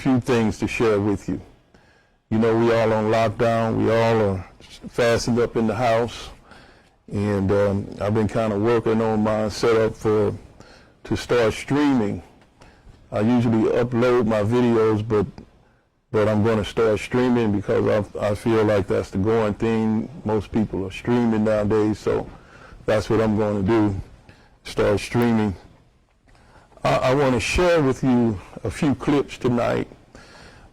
few things to share with you. You know, we all on lockdown. We all are fastened up in the house. And I've been kind of working on my setup to start streaming. I usually upload my videos, but I'm going to start streaming because I feel like that's the going thing. Most people are streaming nowadays, so that's what I'm going to do, start streaming. I want to share with you a few clips tonight,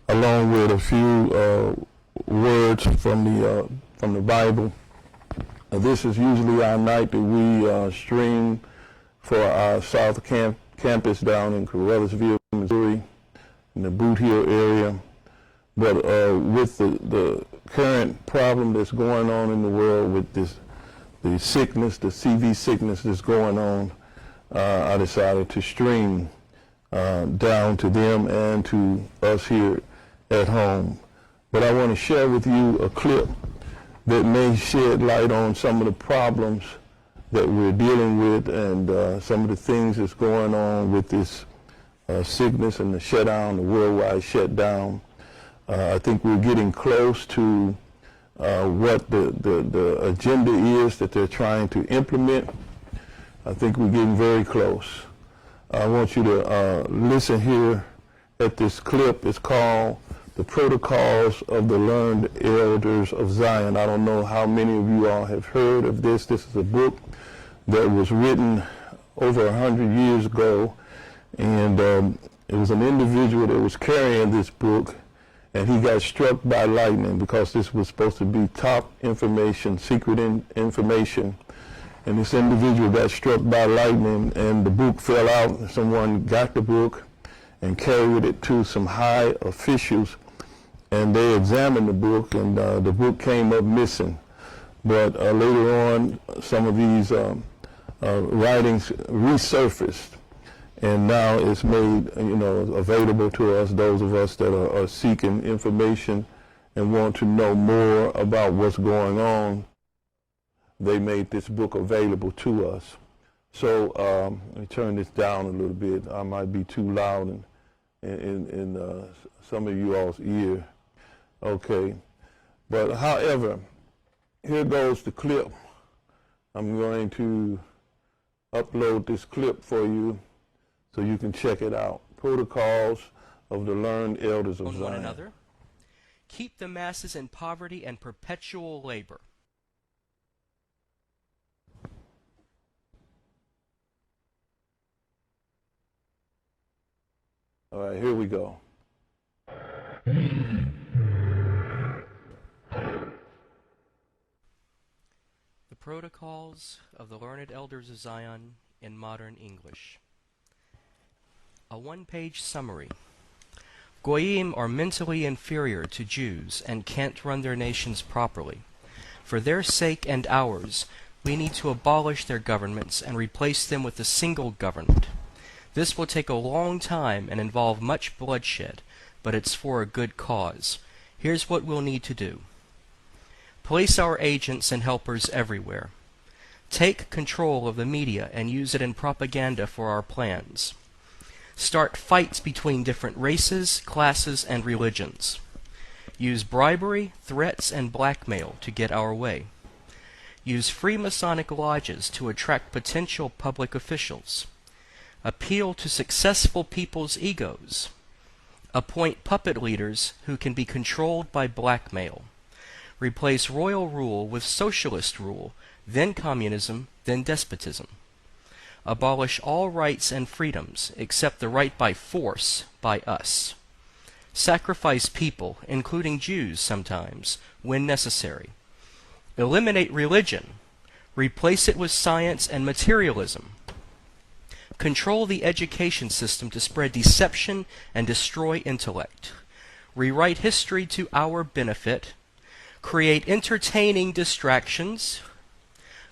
along with a few words from the Bible. This is usually our night that we stream for our South Campus down in Carruthersville, Missouri, in the Boot Hill area. But with the current problem that's going on in the world with the sickness, the CV sickness that's going on, I decided to stream down to them and to us here at home. But I want to share with you a clip that may shed light on some of the problems that we're dealing with and some of the things that's going on with this sickness and the shutdown, the worldwide shutdown. I think we're getting close to what the agenda is that they're trying to implement. I think we're getting very close. I want you to listen here at this clip. It's called The Protocols of the Learned Elders of Zion. I don't know how many of you all have heard of this. This is a book that was written over 100 years ago, and it was an individual that was carrying this book, and he got struck by lightning because this was supposed to be top information, secret information. And this individual got struck by lightning, and the book fell out, and someone got the book and carried it to some high officials, and they examined the book, and the book came up missing. But later on, some of these writings resurfaced, and now it's made, available to us, those of us that are seeking information and want to know more about what's going on. They made this book available to us. So let me turn this down a little bit. I might be too loud in some of you all's ear. Okay. But however, here goes the clip. I'm going to upload this clip for you so you can check it out. Protocols of the Learned Elders of Zion. One another. Keep the masses in poverty and perpetual labor. All right, here we go. The Protocols of the Learned Elders of Zion in Modern English. A one-page summary. Goyim are mentally inferior to Jews and can't run their nations properly. For their sake and ours, we need to abolish their governments and replace them with a single government. This will take a long time and involve much bloodshed, but it's for a good cause. Here's what we'll need to do. Place our agents and helpers everywhere. Take control of the media and use it in propaganda for our plans. Start fights between different races, classes, and religions. Use bribery, threats, and blackmail to get our way. Use Freemasonic lodges to attract potential public officials. Appeal to successful people's egos. Appoint puppet leaders who can be controlled by blackmail. Replace royal rule with socialist rule, then communism, then despotism. Abolish all rights and freedoms except the right by force by us. Sacrifice people, including Jews sometimes, when necessary. Eliminate religion. Replace it with science and materialism. Control the education system to spread deception and destroy intellect. Rewrite history to our benefit. Create entertaining distractions.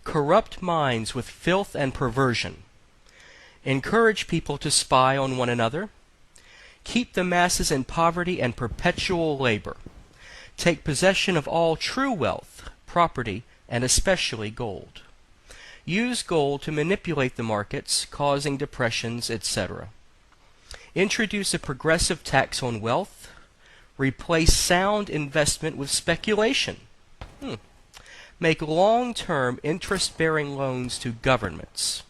Corrupt minds with filth and perversion. Encourage people to spy on one another. Keep the masses in poverty and perpetual labor. Take possession of all true wealth, property, and especially gold. Use gold to manipulate the markets, causing depressions, etc. introduce a progressive tax on wealth, replace sound investment with speculation, make long-term interest-bearing loans to governments,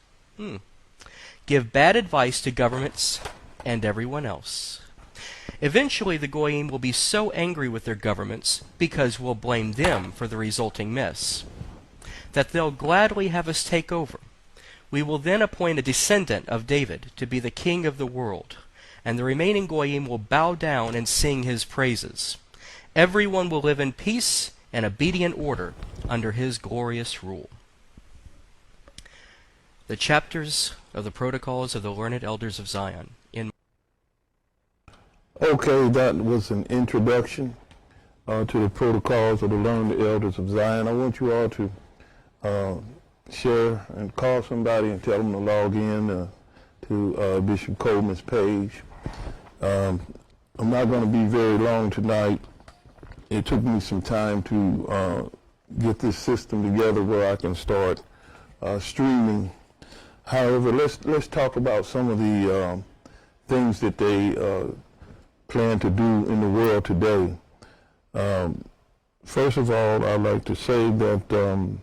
give bad advice to governments and everyone else. Eventually, the Goyim will be so angry with their governments, because we'll blame them for the resulting mess, that they'll gladly have us take over. We will then appoint a descendant of David to be the king of the world, and the remaining Goyim will bow down and sing his praises. Everyone will live in peace and obedient order under his glorious rule. The chapters of the Protocols of the Learned Elders of Zion. Okay, that was an introduction to the Protocols of the Learned Elders of Zion. I want you all to share and call somebody and tell them to log in to Bishop Coleman's page. I'm not going to be very long tonight. It took me some time to get this system together where I can start streaming. However, let's talk about some of the things that they plan to do in the world today. First of all, I'd like to say that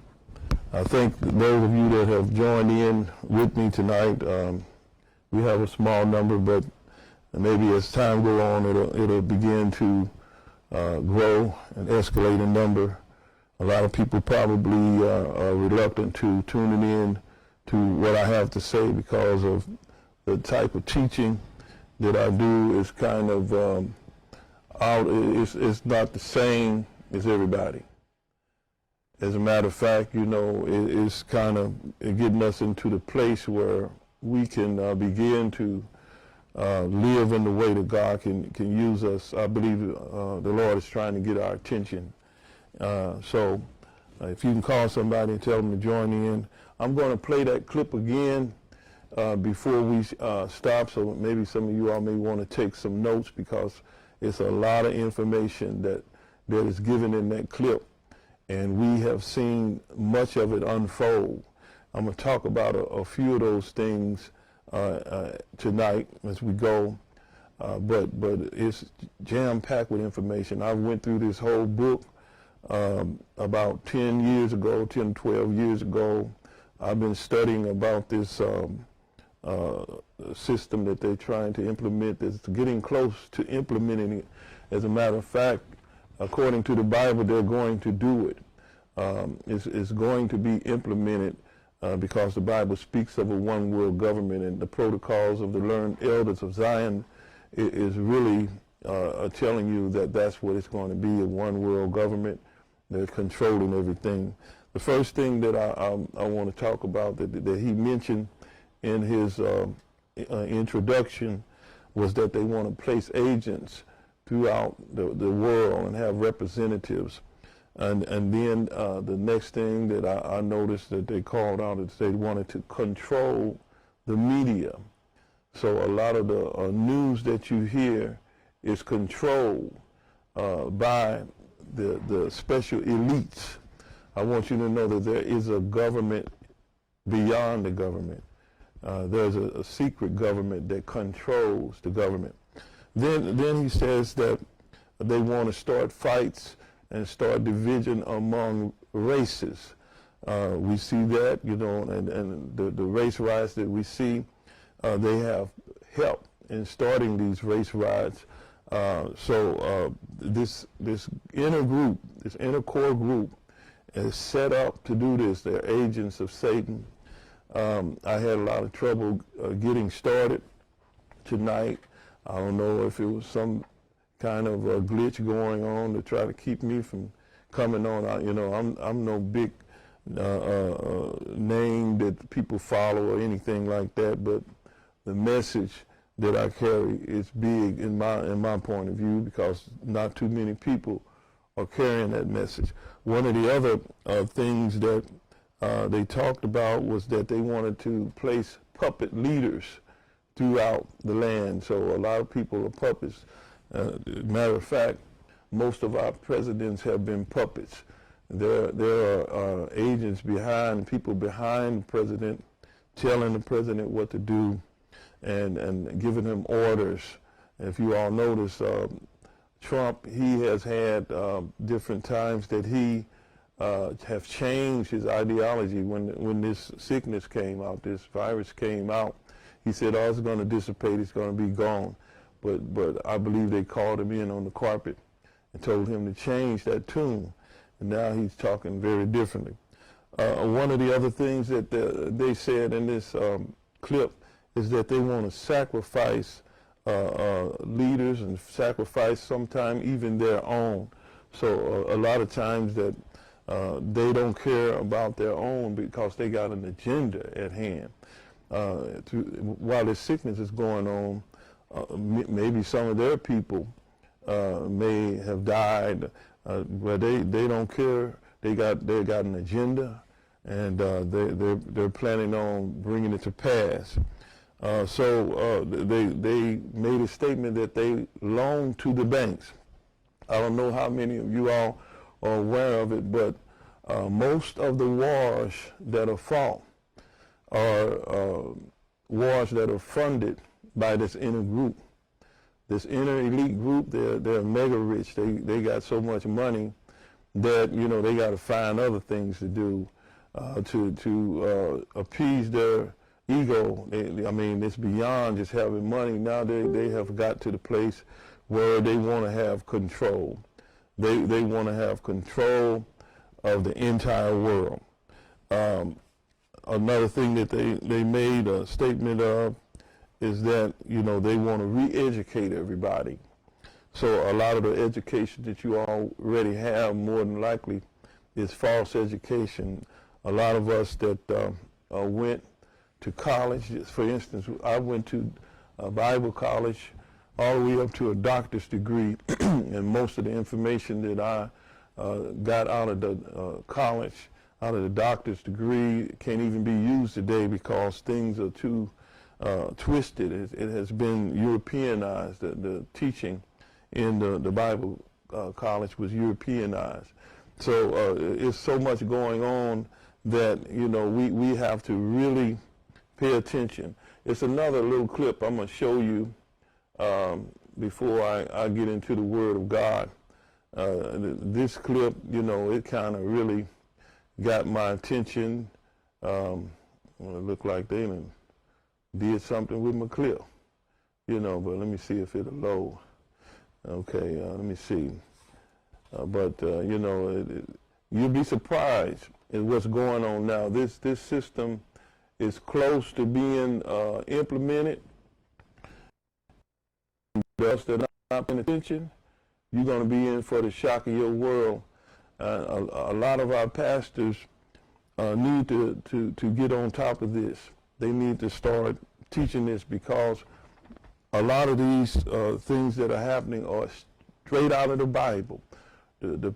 I think those of you that have joined in with me tonight, we have a small number, but maybe as time goes on, it'll begin to grow and escalate in number. A lot of people probably are reluctant to tuning in to what I have to say because of the type of teaching that I do is kind of it's not the same as everybody. As a matter of fact, you know, it's kind of getting us into the place where we can begin to live in the way that God can use us. I believe the Lord is trying to get our attention. So if you can call somebody and tell them to join in. I'm going to play that clip again before we stop, so maybe some of you all may want to take some notes because it's a lot of information that is given in that clip, and we have seen much of it unfold. I'm going to talk about a few of those things tonight as we go, but it's jam-packed with information. I went through this whole book about 10 years ago, 10, 12 years ago. I've been studying about this system that they're trying to implement. That's getting close to implementing it. As a matter of fact, according to the Bible, they're going to do it. It's going to be implemented because the Bible speaks of a one-world government, and the Protocols of the Learned Elders of Zion is really telling you that that's what it's going to be, a one-world government. They're controlling everything. The first thing that I want to talk about that he mentioned in his introduction was that they want to place agents throughout the world and have representatives. And then the next thing that I noticed that they called out is they wanted to control the media. So a lot of the news that you hear is controlled by the special elites. I want you to know that there is a government beyond the government. There's a secret government that controls the government. Then he says that they want to start fights and start division among races. We see that, you know, and the race riots that we see, they have help in starting these race riots. So this inner group, this inner core group, is set up to do this. They're agents of Satan. I had a lot of trouble getting started tonight. I don't know if it was some kind of a glitch going on to try to keep me from coming on. You know, I'm no big name that people follow or anything like that, but the message that I carry is big in my point of view because not too many people are carrying that message. One of the other things that they talked about was that they wanted to place puppet leaders throughout the land. So a lot of people are puppets. Matter of fact, most of our presidents have been puppets. There are agents behind, people behind the president, telling the president what to do. and giving him orders. If you all notice, Trump, he has had different times that he have changed his ideology. When this sickness came out, this virus came out, he said, oh, it's going to dissipate, it's going to be gone. But I believe they called him in on the carpet and told him to change that tune. And now he's talking very differently. One of the other things that they said in this clip is that they want to sacrifice leaders and sacrifice sometimes even their own. So a lot of times that they don't care about their own because they got an agenda at hand. While this sickness is going on, maybe some of their people may have died, but they don't care. They got an agenda, and they're planning on bringing it to pass. So they made a statement that they loan to the banks. I don't know how many of you all are aware of it, but most of the wars that are fought are wars that are funded by this inner group. This inner elite group, they're mega rich. They got so much money that, you know, they got to find other things to do to appease their ego. I mean, it's beyond just having money. Now they have got to the place where they want to have control. They want to have control of the entire world. Another thing that they made a statement of is that, you know, they want to re-educate everybody. So a lot of the education that you already have, more than likely, is false education. A lot of us that went to college, for instance, I went to Bible college all the way up to a doctor's degree, and most of the information that I got out of the college, out of the doctor's degree, can't even be used today because things are too twisted. It has been Europeanized. The teaching in the Bible college was Europeanized. So it's so much going on that, you know, we have to really pay attention. It's another little clip I'm going to show you before I get into the Word of God. This clip, you know, it kind of really got my attention. Well, it looked like they did something with my clip, you know, but let me see if it'll load. Okay, let me see. You know, you'll be surprised at what's going on now. This system is close to being implemented. Those that are not paying attention, you're going to be in for the shock of your world. A lot of our pastors need to get on top of this. They need to start teaching this because a lot of these things that are happening are straight out of the Bible. The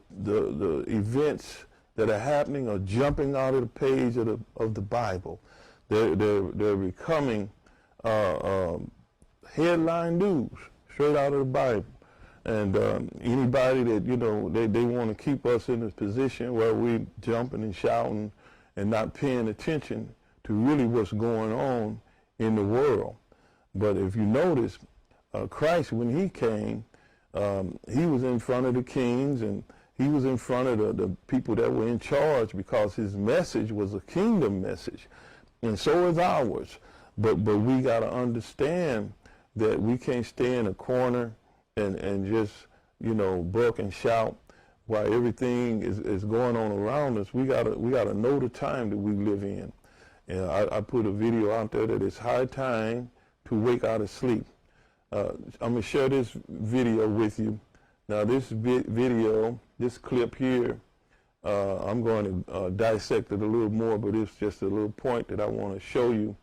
events that are happening are jumping out of the page of the Bible. They're becoming headline news straight out of the Bible. And anybody that, you know, they want to keep us in a position where we're jumping and shouting and not paying attention to really what's going on in the world. But if you notice, Christ, when he came, he was in front of the kings and he was in front of the people that were in charge because his message was a kingdom message. And so is ours. But we got to understand that we can't stay in a corner and just, you know, buck and shout while everything is going on around us. We gotta know the time that we live in. And I put a video out there that it's high time to wake out of sleep. I'm gonna share this video with you. Now this video, this clip here, I'm going to dissect it a little more, but it's just a little point that I want to show you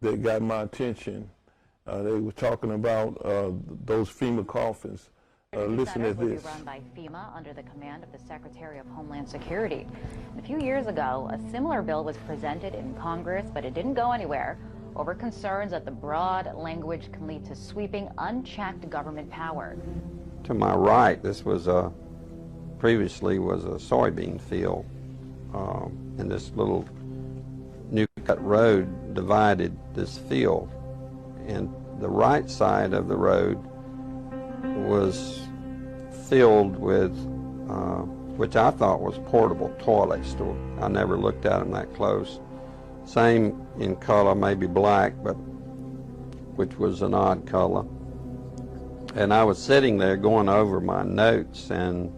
that got my attention. They were talking about those FEMA coffins. Listen to this. Will be run by FEMA under the command of the Secretary of Homeland Security. A few years ago, a similar bill was presented in Congress, but it didn't go anywhere over concerns that the broad language can lead to sweeping, unchecked government power. To my right, this was previously was a soybean field, and this little new cut road divided this field. and the right side of the road was filled with, which I thought was portable toilets. I never looked at them that close. Same in color, maybe black, but which was an odd color. And I was sitting there going over my notes, and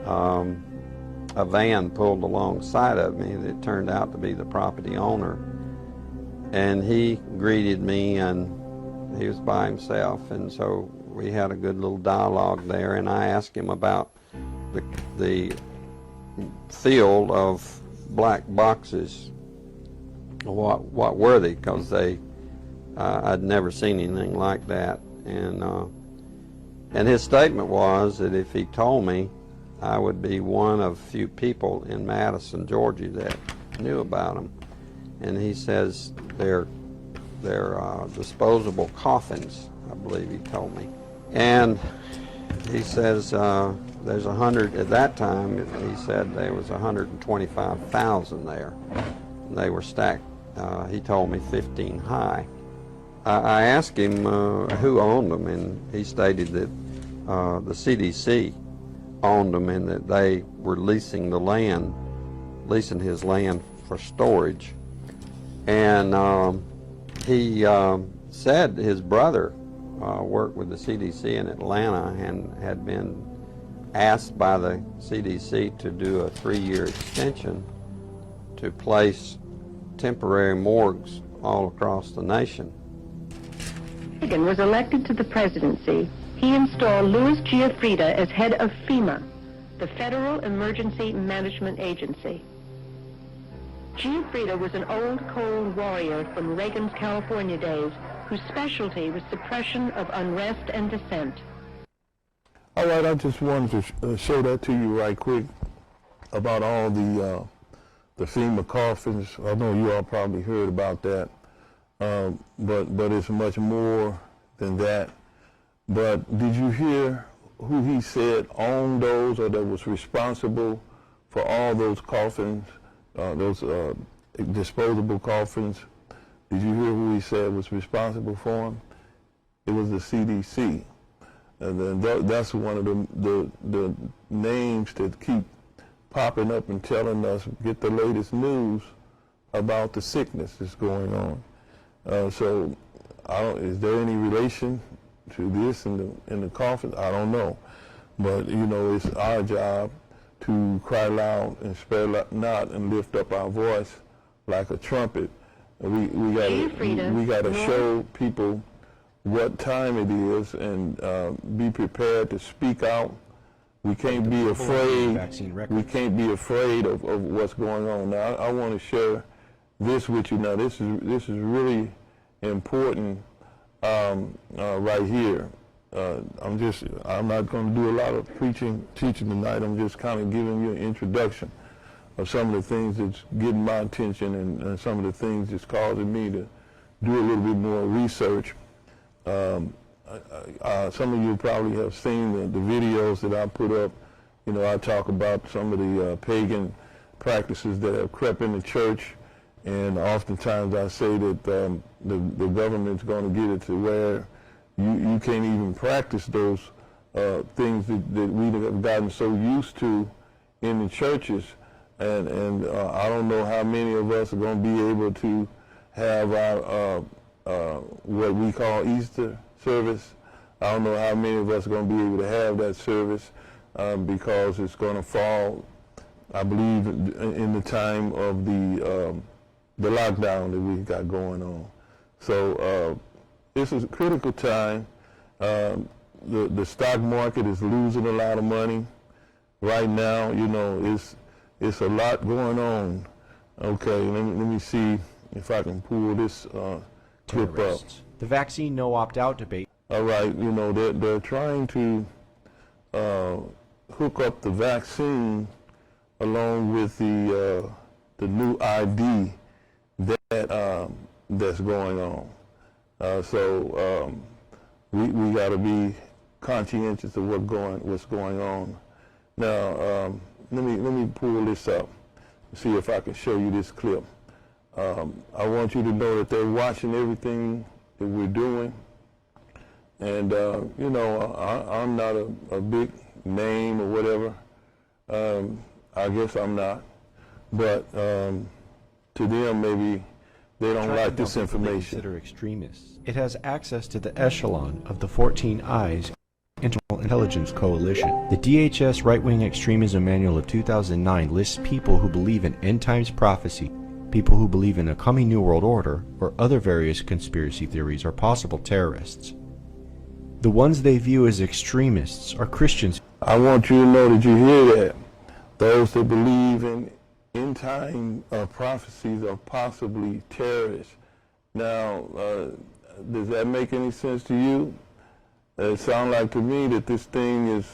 a van pulled alongside of me that turned out to be the property owner. And he greeted me, and he was by himself, and so we had a good little dialogue there, and I asked him about the field of black boxes. What were they? Because I'd never seen anything like that, and his statement was that if he told me, I would be one of few people in Madison, Georgia that knew about them. And he says they're disposable coffins, I believe he told me. And he says there's 100, at that time he said there was 125,000 there. They were stacked, he told me 15 high. I asked him who owned them, and he stated that the CDC owned them and that they were leasing his land for storage. And he said his brother worked with the CDC in Atlanta and had been asked by the CDC to do a 3-year extension to place temporary morgues all across the nation. Reagan was elected to the presidency, he installed Louis Giuffrida as head of FEMA, the Federal Emergency Management Agency. Giuffrida was an old cold warrior from Reagan's California days whose specialty was suppression of unrest and dissent. All right, I just wanted to show that to you right quick about all the FEMA coffins. I know you all probably heard about that, but it's much more than that. But did you hear who he said owned those or that was responsible for all those coffins, those disposable coffins? Did you hear who he said was responsible for them? It was the CDC. And then that's one of the names that keep popping up and telling us, get the latest news about the sickness that's going on. So is there any relation to this in the coffin? I don't know. But, you know, it's our job to cry loud and spare not and lift up our voice like a trumpet. We gotta show people what time it is and be prepared to speak out. We can't be afraid. We can't be afraid of what's going on. Now, I want to share this with you. Now, this is really important right here. I'm not going to do a lot of teaching tonight. I'm just kind of giving you an introduction of some of the things that's getting my attention and some of the things that's causing me to do a little bit more research. Some of you probably have seen the videos that I put up. You know, I talk about some of the pagan practices that have crept in the church, and oftentimes I say that the government's going to get it to where you can't even practice those things that we have gotten so used to in the churches, and I don't know how many of us are going to be able to have our what we call Easter service. I don't know how many of us are going to be able to have that service because it's going to fall, I believe, in the time of the lockdown that we've got going on. So this is a critical time. The stock market is losing a lot of money right now. You know, it's a lot going on. Okay, let me see if I can pull this clip up. The vaccine no opt-out debate. All right, you know, they're trying to hook up the vaccine along with the new ID that's going on. So we got to be conscientious of what's going on. Now, let me pull this up and see if I can show you this clip. I want you to know that they're watching everything that we're doing. And, you know, I'm not a big name or whatever. I guess I'm not. But to them, maybe they don't like this information. Consider extremists. It has access to the echelon of the 14 Eyes International Intelligence Coalition. The DHS Right-Wing Extremism Manual of 2009 lists people who believe in end-times prophecy, people who believe in a coming New World Order, or other various conspiracy theories are possible terrorists. The ones they view as extremists are Christians. I want you to know that you hear that. Those that believe in end-time prophecies are possibly terrorists. Now, does that make any sense to you? It sounds like to me that this thing is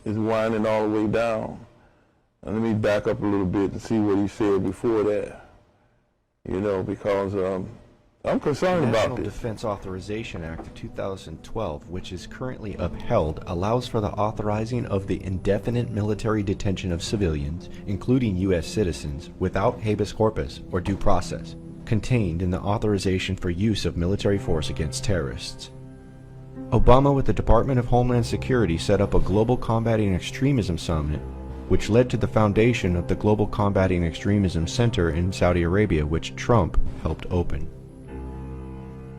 winding all the way down. And let me back up a little bit and see what he said before that. You know, because I'm concerned about The National this. Defense Authorization Act of 2012, which is currently upheld, allows for the authorizing of the indefinite military detention of civilians, including U.S. citizens, without habeas corpus or due process, contained in the authorization for use of military force against terrorists. Obama, with the Department of Homeland Security, set up a Global Combating Extremism Summit, which led to the foundation of the Global Combating Extremism Center in Saudi Arabia, which Trump helped open.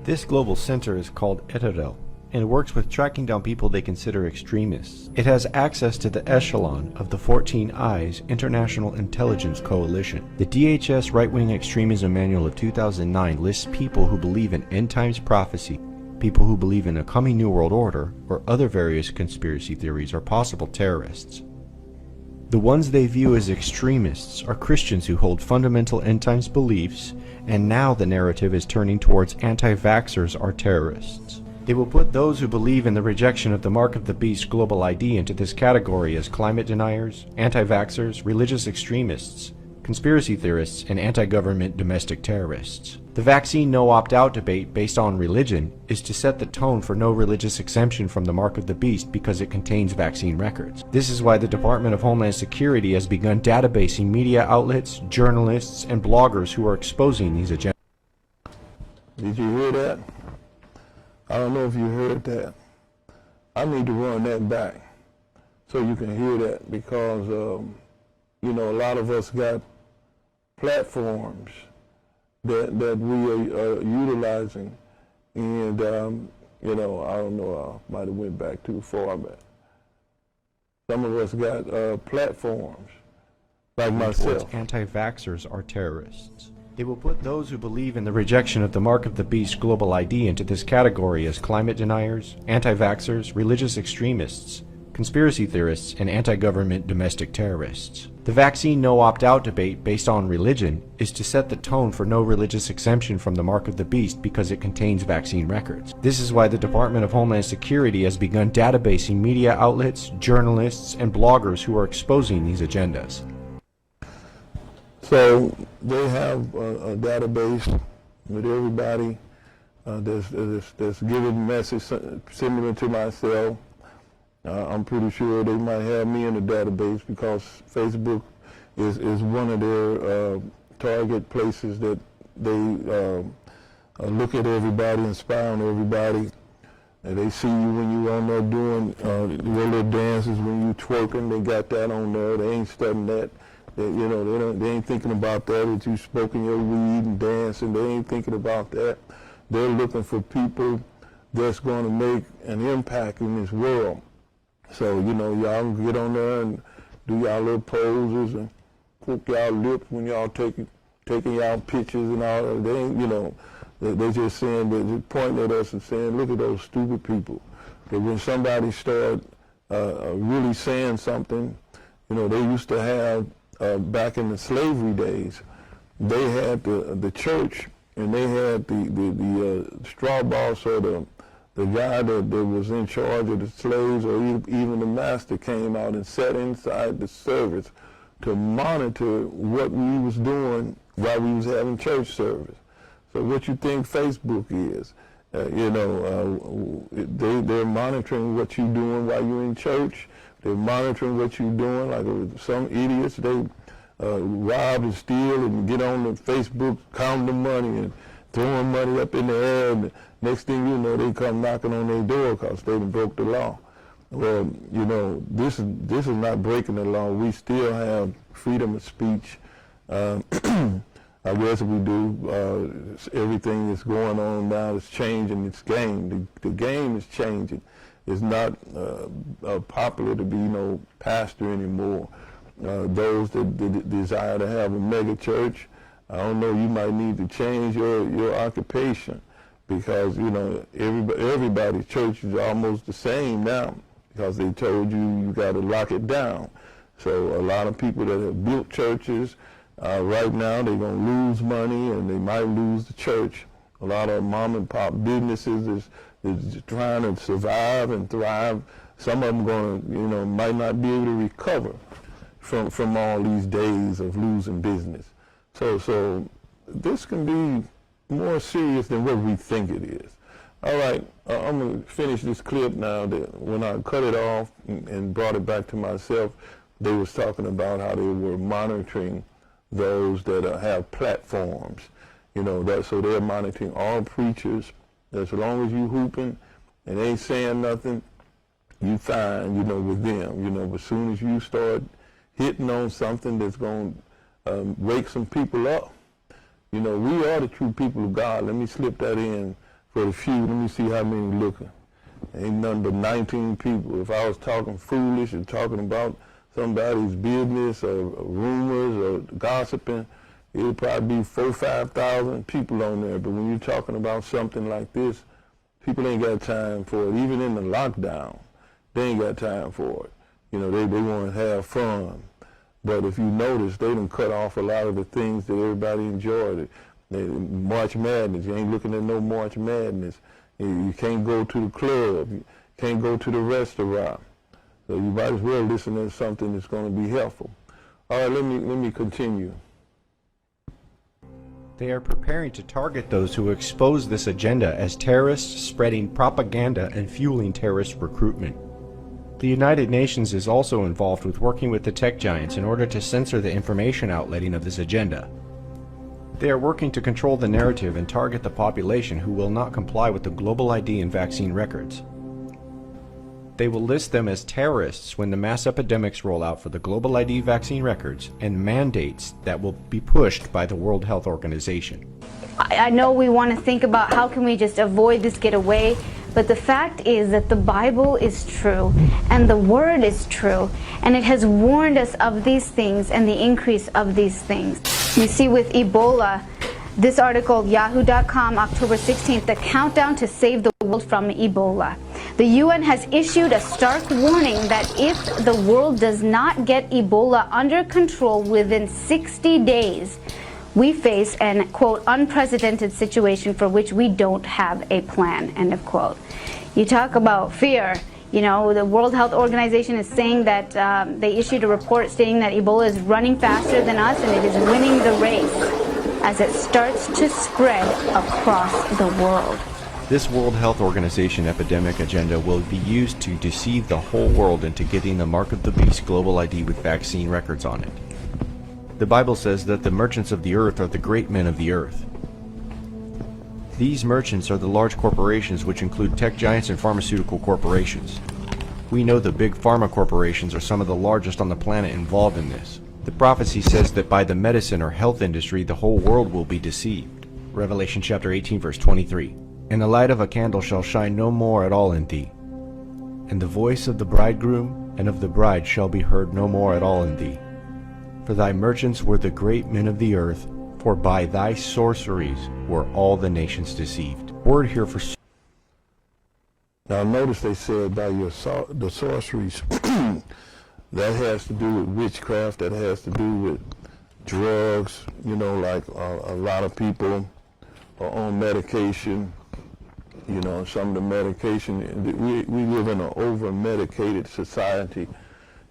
This global center is called Etadel, and works with tracking down people they consider extremists. It has access to the echelon of the 14 Eyes International Intelligence Coalition. The DHS Right-Wing Extremism Manual of 2009 lists people who believe in end-times prophecy, people who believe in a coming New World Order, or other various conspiracy theories are possible terrorists. The ones they view as extremists are Christians who hold fundamental end-times beliefs, and now the narrative is turning towards anti-vaxxers are terrorists. They will put those who believe in the rejection of the mark of the beast global ID into this category as climate deniers, anti-vaxxers, religious extremists, conspiracy theorists, and anti-government domestic terrorists. The vaccine no opt-out debate based on religion is to set the tone for no religious exemption from the mark of the beast because it contains vaccine records. This is why the Department of Homeland Security has begun databasing media outlets, journalists, and bloggers who are exposing these agendas. Did you hear that? I don't know if you heard that. I need to run that back so you can hear that because, you know, a lot of us got platforms that we are utilizing, and you know, I don't know, I might have went back too far, but some of us got platforms, like myself. Anti-vaxxers are terrorists. They will put those who believe in the rejection of the mark of the beast global ID into this category as climate deniers, anti-vaxxers, religious extremists, conspiracy theorists, and anti-government domestic terrorists. The vaccine no opt-out debate based on religion is to set the tone for no religious exemption from the mark of the beast because it contains vaccine records. This is why the Department of Homeland Security has begun databasing media outlets, journalists, and bloggers who are exposing these agendas. So they have a database with everybody that's giving a message similar to myself. I'm pretty sure they might have me in the database because Facebook is one of their target places that they look at everybody and spy on everybody. And they see you when you on there doing your little dances, when you twerking, they got that on there. They ain't studying that. They, you know, they ain't thinking about that you smoking your weed and dancing. They ain't thinking about that. They're looking for people that's going to make an impact in this world. So, you know, y'all get on there and do y'all little poses and cook y'all lips when y'all taking y'all pictures and all that. They ain't, you know, they just saying, they're pointing at us and saying, look at those stupid people. That when somebody start really saying something, you know, they used to have, back in the slavery days, they had the church and they had the straw boss or the guy that was in charge of the slaves, or even the master, came out and sat inside the service to monitor what we was doing while we was having church service. So what you think Facebook is? You know, they're monitoring what you're doing while you're in church. They're monitoring what you're doing. Like some idiots, they rob and steal and get on the Facebook counting the money and throwing money up in the air Next thing you know, they come knocking on their door because they done broke the law. Well, you know, this is not breaking the law. We still have freedom of speech. I guess we do. Everything that's going on now is changing its game. The game is changing. It's not popular to be no pastor anymore. Those that desire to have a mega church, I don't know, you might need to change your occupation, because, you know, everybody's church is almost the same now, because they told you got to lock it down. So a lot of people that have built churches, right now they're going to lose money and they might lose the church. A lot of mom and pop businesses is trying to survive and thrive. Some of them going to, you know, might not be able to recover from all these days of losing business. So this can be more serious than what we think it is. All right, I'm going to finish this clip now. That when I cut it off and brought it back to myself, they was talking about how they were monitoring those that have platforms. You know, so they're monitoring all preachers. As long as you hooping and ain't saying nothing, you fine, you know, with them. You know, but as soon as you start hitting on something that's going to wake some people up, you know, we are the true people of God. Let me slip that in for the few. Let me see how many looking. Ain't nothing but 19 people. If I was talking foolish and talking about somebody's business or rumors or gossiping, it would probably be 4,000 or 5,000 people on there. But when you're talking about something like this, people ain't got time for it. Even in the lockdown, they ain't got time for it. You know, they want to have fun. But if you notice, they done cut off a lot of the things that everybody enjoyed. March Madness, you ain't looking at no March Madness. You can't go to the club. You can't go to the restaurant. So you might as well listen to something that's going to be helpful. All right, let me continue. They are preparing to target those who expose this agenda as terrorists, spreading propaganda and fueling terrorist recruitment. The United Nations is also involved with working with the tech giants in order to censor the information outletting of this agenda. They are working to control the narrative and target the population who will not comply with the global ID and vaccine records. They will list them as terrorists when the mass epidemics roll out for the global ID vaccine records and mandates that will be pushed by the World Health Organization. I know we want to think about how can we just avoid this, get away, but the fact is that the Bible is true and the Word is true, and it has warned us of these things and the increase of these things. You see with Ebola, this article, yahoo.com, October 16th, the countdown to save the world from Ebola. The UN has issued a stark warning that if the world does not get Ebola under control within 60 days, we face an, quote, unprecedented situation for which we don't have a plan, end of quote. You talk about fear. You know, the World Health Organization is saying that they issued a report stating that Ebola is running faster than us and it is winning the race as it starts to spread across the world. This World Health Organization epidemic agenda will be used to deceive the whole world into getting the Mark of the Beast global ID with vaccine records on it. The Bible says that the merchants of the earth are the great men of the earth. These merchants are the large corporations, which include tech giants and pharmaceutical corporations. We know the big pharma corporations are some of the largest on the planet involved in this. The prophecy says that by the medicine or health industry the whole world will be deceived. Revelation chapter 18 verse 23. And the light of a candle shall shine no more at all in thee. And the voice of the bridegroom and of the bride shall be heard no more at all in thee. For thy merchants were the great men of the earth, for by thy sorceries were all the nations deceived. Word here for... Now notice they said by the sorceries. That has to do with witchcraft. That has to do with drugs. You know, like a lot of people are on medication. You know, some of the medication, we live in an over-medicated society.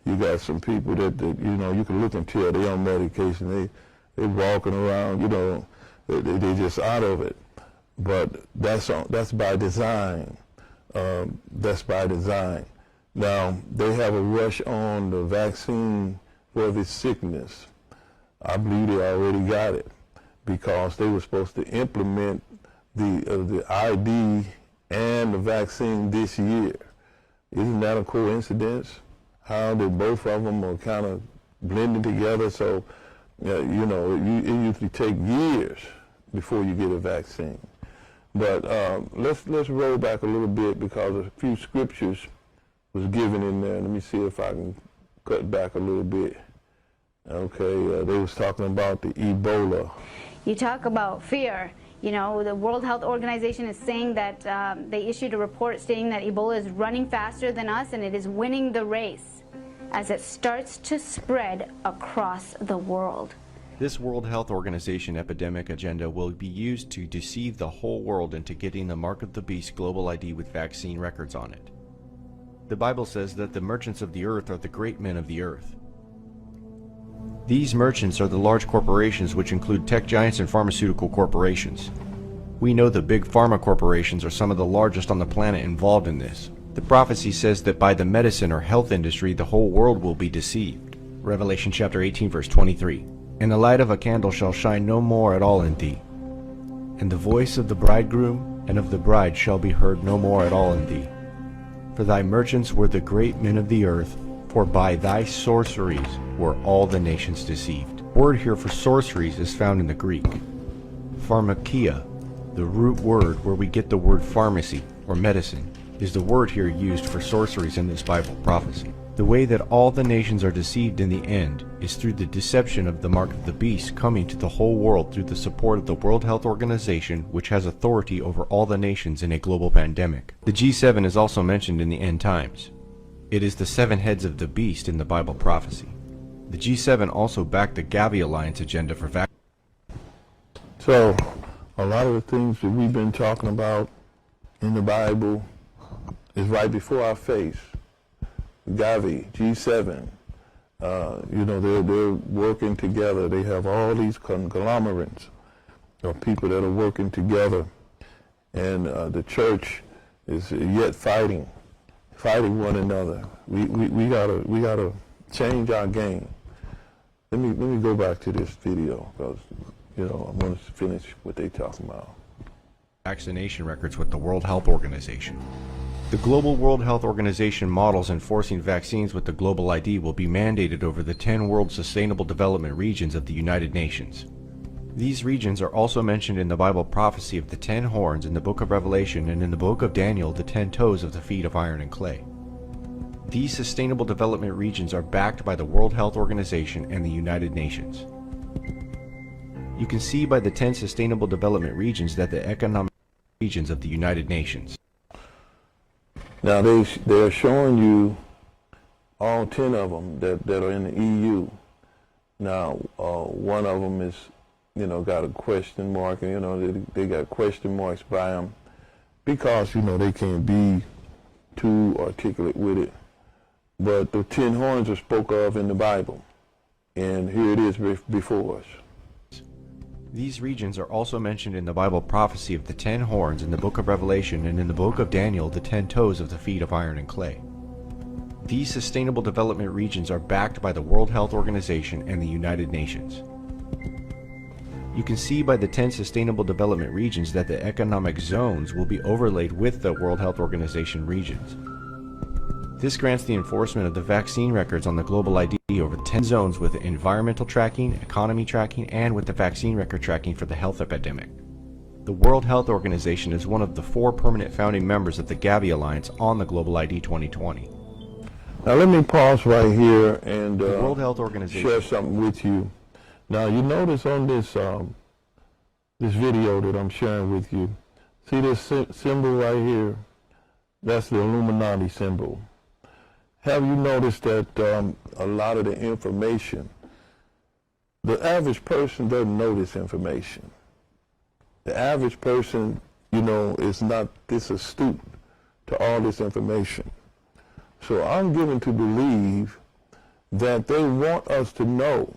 You got some people that you know, you can look and tell they on medication. They walking around, you know, they just out of it. But that's by design. That's by design. Now, they have a rush on the vaccine for this sickness. I believe they already got it because they were supposed to implement the ID and the vaccine this year. Isn't that a coincidence? How they both of them are kind of blending together. So, you know, it usually take years before you get a vaccine. But let's roll back a little bit because a few scriptures was given in there. Let me see if I can cut back a little bit. Okay, they was talking about the Ebola. You talk about fear. You know, the World Health Organization is saying that they issued a report stating that Ebola is running faster than us and it is winning the race as it starts to spread across the world. This World Health Organization epidemic agenda will be used to deceive the whole world into getting the Mark of the Beast global ID with vaccine records on it. The Bible says that the merchants of the earth are the great men of the earth. These merchants are the large corporations which include tech giants and pharmaceutical corporations. We know the big pharma corporations are some of the largest on the planet involved in this. The prophecy says that by the medicine or health industry the whole world will be deceived. Revelation chapter 18 verse 23. And the light of a candle shall shine no more at all in thee. And the voice of the bridegroom and of the bride shall be heard no more at all in thee. For thy merchants were the great men of the earth, for by thy sorceries were all the nations deceived. Word here for sorceries is found in the Greek. Pharmakia, the root word where we get the word pharmacy or medicine, is the word here used for sorceries in this Bible prophecy. The way that all the nations are deceived in the end is through the deception of the Mark of the Beast coming to the whole world through the support of the World Health Organization, which has authority over all the nations in a global pandemic. The G7 is also mentioned in the end times. It is the 7 heads of the beast in the Bible prophecy. The G7 also backed the Gavi alliance agenda for vaccines. So, a lot of the things that we've been talking about in the Bible is right before our face. Gavi, G7, you know, they're working together. They have all these conglomerates of people that are working together, and the church is yet fighting one another. We gotta change our game. Let me go back to this video because you know I want to finish what they talking about. Vaccination records with the World Health Organization. The Global World Health Organization models enforcing vaccines with the global ID will be mandated over the 10 World Sustainable Development Regions of the United Nations. These regions are also mentioned in the Bible prophecy of the 10 horns in the book of Revelation and in the book of Daniel, the 10 toes of the feet of iron and clay. These Sustainable Development Regions are backed by the World Health Organization and the United Nations. You can see by the 10 Sustainable Development Regions that the economic regions of the United Nations. Now they're showing you all 10 of them that are in the EU. Now one of them is, you know, got a question mark, and you know they got question marks by them because you know they can't be too articulate with it. But the 10 horns are spoke of in the Bible, and here it is before us. These regions are also mentioned in the Bible prophecy of the 10 horns in the book of Revelation and in the book of Daniel, the 10 toes of the feet of iron and clay. These Sustainable Development Regions are backed by the World Health Organization and the United Nations. You can see by the 10 Sustainable Development Regions that the economic zones will be overlaid with the World Health Organization regions. This grants the enforcement of the vaccine records on the global ID over 10 zones with environmental tracking, economy tracking, and with the vaccine record tracking for the health epidemic. The World Health Organization is one of the 4 permanent founding members of the Gavi Alliance on the Global ID 2020. Now let me pause right here and The World Health Organization share something with you. Now you notice on this this video that I'm sharing with you, see this symbol right here? That's the Illuminati symbol. Have you noticed that a lot of the information, the average person doesn't know this information. The average person, you know, is not this astute to all this information. So I'm given to believe that they want us to know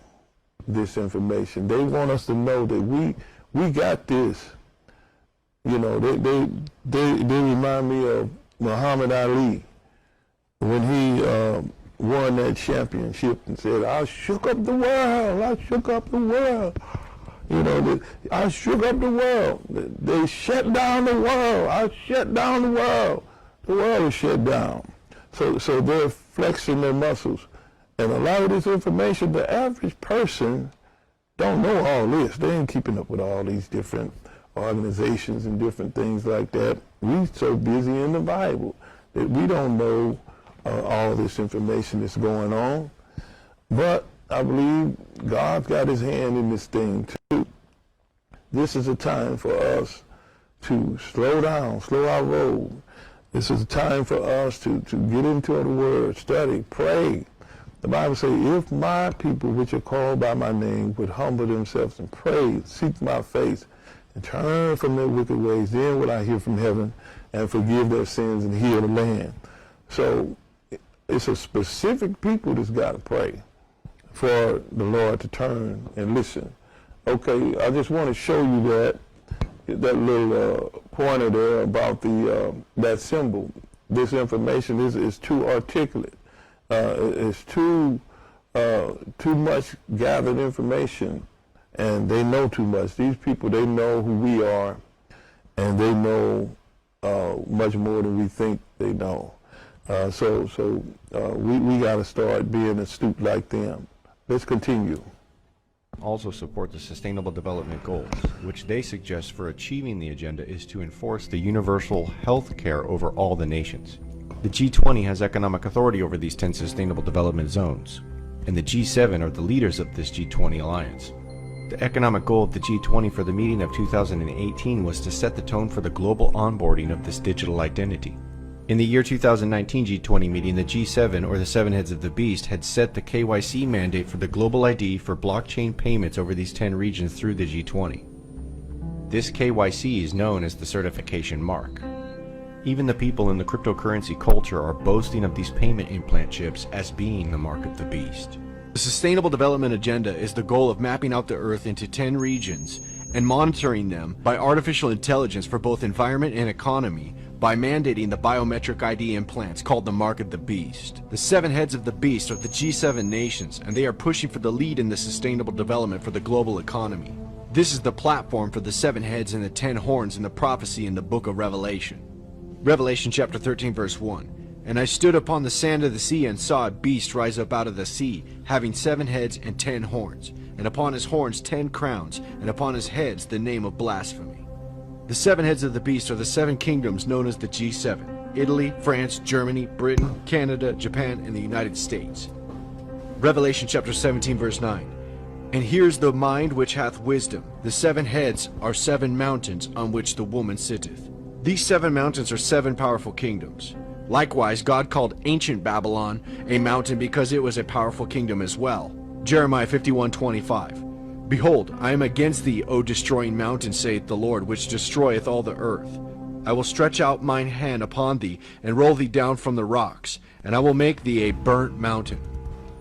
this information. They want us to know that we got this. You know, they remind me of Muhammad Ali. When he won that championship and said, I shook up the world, I shook up the world. You know, I shook up the world. They shut down the world. I shut down the world. The world is shut down. So they're flexing their muscles. And a lot of this information, the average person don't know all this. They ain't keeping up with all these different organizations and different things like that. We so busy in the Bible that we don't know all this information that's going on. But I believe God's got his hand in this thing too. This is a time for us to slow down, slow our roll. This is a time for us to get into the Word, study, pray. The Bible says, if my people which are called by my name would humble themselves and pray, seek my face, and turn from their wicked ways, then will I hear from heaven and forgive their sins and heal the land. So it's a specific people that's got to pray for the Lord to turn and listen. Okay, I just want to show you that little pointer there about that symbol. This information is too articulate. It's too much gathered information, and they know too much. These people, they know who we are, and they know much more than we think they know. So we got to start being astute like them. Let's continue. Also support the Sustainable Development Goals, which they suggest for achieving the agenda is to enforce the universal health care over all the nations. The G20 has economic authority over these 10 Sustainable Development Zones, and the G7 are the leaders of this G20 alliance. The economic goal of the G20 for the meeting of 2018 was to set the tone for the global onboarding of this digital identity. In the year 2019 G20 meeting, the G7, or the Seven Heads of the Beast, had set the KYC mandate for the global ID for blockchain payments over these 10 regions through the G20. This KYC is known as the certification mark. Even the people in the cryptocurrency culture are boasting of these payment implant chips as being the mark of the beast. The Sustainable Development Agenda is the goal of mapping out the Earth into 10 regions and monitoring them by artificial intelligence for both environment and economy, by mandating the biometric ID implants called the Mark of the Beast. The Seven Heads of the Beast are the G7 nations, and they are pushing for the lead in the sustainable development for the global economy. This is the platform for the Seven Heads and the 10 Horns in the prophecy in the book of Revelation. Revelation chapter 13 verse 1. And I stood upon the sand of the sea and saw a beast rise up out of the sea, having 7 heads and 10 horns, and upon his horns 10 crowns, and upon his heads the name of blasphemy. The 7 heads of the beast are the 7 kingdoms known as the G7: Italy, France, Germany, Britain, Canada, Japan, and the United States. Revelation chapter 17 verse 9. And here's the mind which hath wisdom. The 7 heads are 7 mountains on which the woman sitteth. These 7 mountains are 7 powerful kingdoms. Likewise, God called ancient Babylon a mountain because it was a powerful kingdom as well. Jeremiah 51:25. Behold, I am against thee, O destroying mountain, saith the Lord, which destroyeth all the earth. I will stretch out mine hand upon thee, and roll thee down from the rocks, and I will make thee a burnt mountain.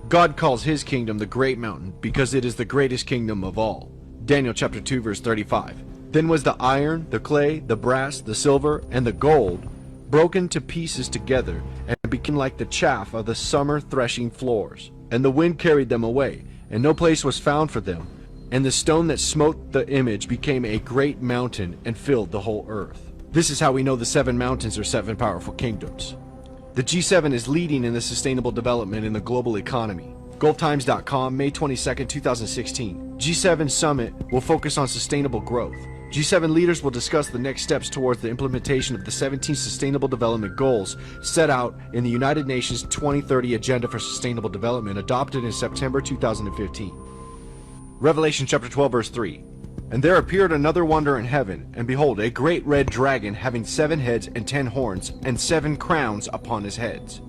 God calls his kingdom the great mountain, because it is the greatest kingdom of all. Daniel chapter 2 verse 35. Then was the iron, the clay, the brass, the silver, and the gold broken to pieces together, and became like the chaff of the summer threshing floors. And the wind carried them away, and no place was found for them. And the stone that smote the image became a great mountain and filled the whole earth. This is how we know the 7 mountains are 7 powerful kingdoms. The G7 is leading in the sustainable development in the global economy. GulfTimes.com, May 22, 2016. G7 Summit will focus on sustainable growth. G7 leaders will discuss the next steps towards the implementation of the 17 Sustainable Development Goals set out in the United Nations 2030 Agenda for Sustainable Development adopted in September 2015. Revelation chapter 12 verse 3. And there appeared another wonder in heaven, and behold, a great red dragon having 7 heads and 10 horns, and 7 crowns upon his heads.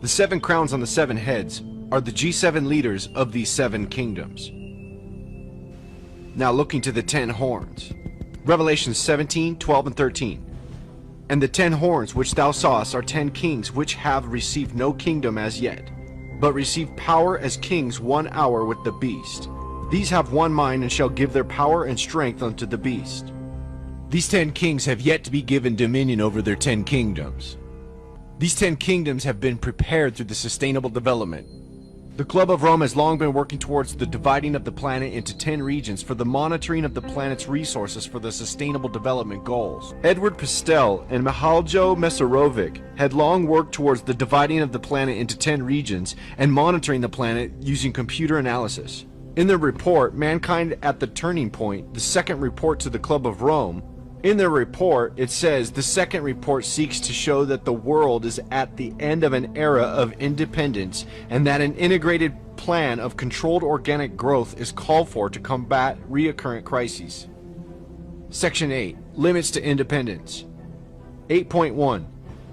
The 7 crowns on the 7 heads are the G7 leaders of these 7 kingdoms. Now looking to the 10 horns. Revelation 17, 12, and 13. And the 10 horns which thou sawest are 10 kings which have received no kingdom as yet, but receive power as kings 1 hour with the beast. These have one mind and shall give their power and strength unto the beast. These 10 kings have yet to be given dominion over their 10 kingdoms. These 10 kingdoms have been prepared through the sustainable development. The Club of Rome has long been working towards the dividing of the planet into 10 regions for the monitoring of the planet's resources for the Sustainable Development Goals. Edward Pastel and Mihaljo Mesarovic had long worked towards the dividing of the planet into 10 regions and monitoring the planet using computer analysis. In their report, Mankind at the Turning Point, the second report to the Club of Rome, in their report, it says the second report seeks to show that the world is at the end of an era of independence and that an integrated plan of controlled organic growth is called for to combat recurrent crises. Section 8. Limits to independence. 8.1.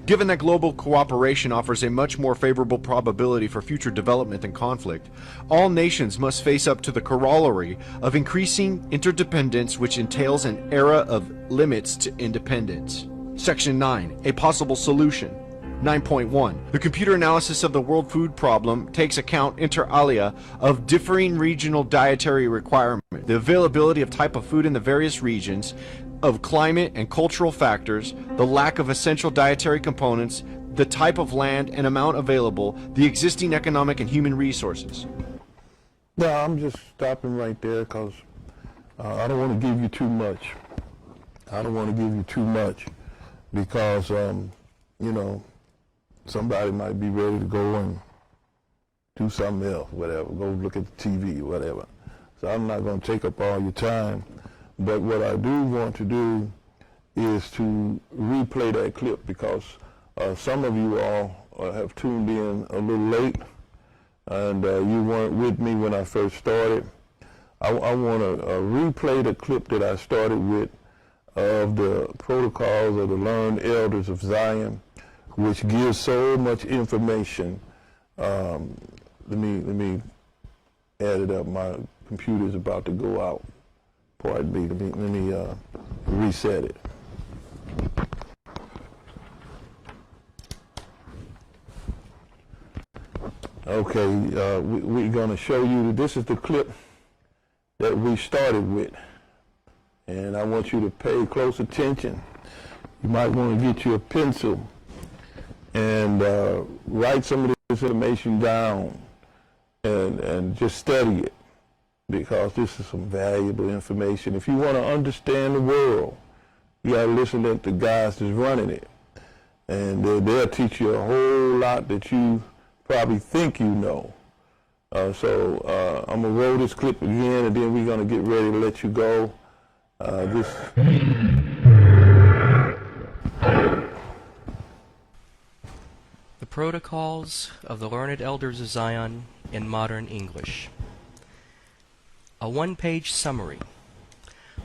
Given that global cooperation offers a much more favorable probability for future development than conflict, all nations must face up to the corollary of increasing interdependence, which entails an era of limits to independence. Section 9. A possible solution. 9.1. The computer analysis of the world food problem takes account inter alia of differing regional dietary requirements, the availability of type of food in the various regions, of climate and cultural factors, the lack of essential dietary components, the type of land and amount available, the existing economic and human resources. No, I'm just stopping right there because I don't want to give you too much. I don't want to give you too much because, you know, somebody might be ready to go and do something else, whatever, go look at the TV, whatever. So I'm not going to take up all your time. But what I do want to do is to replay that clip because some of you all have tuned in a little late and you weren't with me when I first started. I want to replay the clip that I started with of the protocols of the learned elders of Zion, which gives so much information. Let me add it up. My computer's about to go out. Pardon me. Let me reset it. Okay, we're going to show you that this is the clip that we started with. And I want you to pay close attention. You might want to get you a pencil and write some of this information down and just study it, because this is some valuable information. If you want to understand the world, you got to listen to the guys that's running it. And they'll teach you a whole lot that you probably think you know. So I'm going to roll this clip again, and then we're going to get ready to let you go. The Protocols of the Learned Elders of Zion in Modern English. A one-page summary.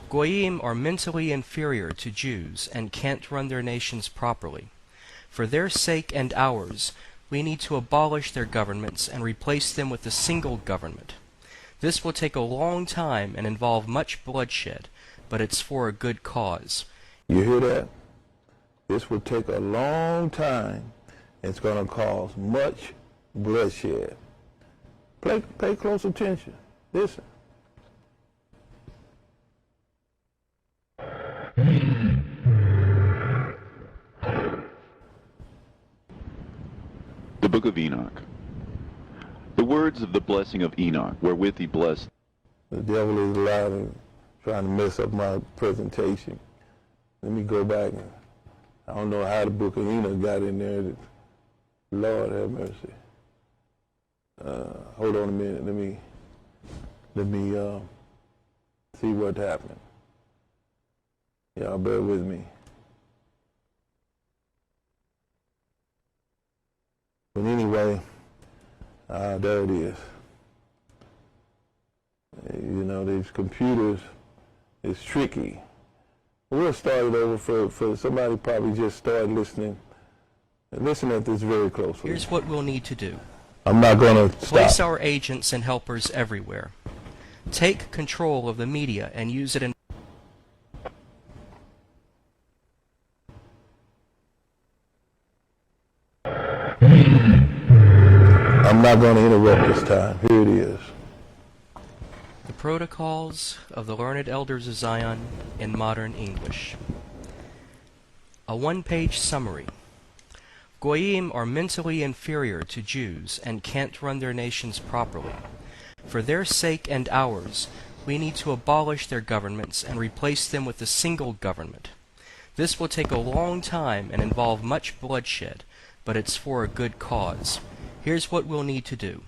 Goyim are mentally inferior to Jews and can't run their nations properly. For their sake and ours, we need to abolish their governments and replace them with a single government. This will take a long time and involve much bloodshed, but it's for a good cause. You hear that? This will take a long time. It's going to cause much bloodshed. Pay close attention. Listen. The Book of Enoch. The words of the blessing of Enoch, wherewith he blessed. The devil is alive and trying to mess up my presentation. Let me go back. I don't know how the Book of Enoch got in there. Lord have mercy. Hold on a minute. Let me see what happened. Y'all bear with me. But anyway, there it is. You know, these computers, it's tricky. We'll start it over for somebody probably just started listening. Listen at this very closely. Here's what we'll need to do. I'm not going to stop. Place our agents and helpers everywhere. Take control of the media and use it in... I'm not going to interrupt this time. Here it is. The Protocols of the Learned Elders of Zion in Modern English. A one-page summary. Goyim are mentally inferior to Jews and can't run their nations properly. For their sake and ours, we need to abolish their governments and replace them with a single government. This will take a long time and involve much bloodshed, but it's for a good cause. Here's what we'll need to do.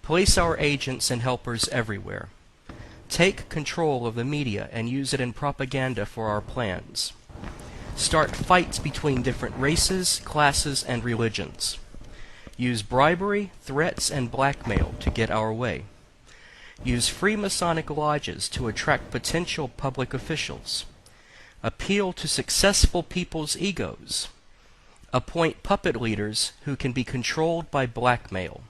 Place our agents and helpers everywhere. Take control of the media and use it in propaganda for our plans. Start fights between different races, classes, and religions. Use bribery, threats, and blackmail to get our way. Use Freemasonic lodges to attract potential public officials. Appeal to successful people's egos. Appoint puppet leaders who can be controlled by blackmail.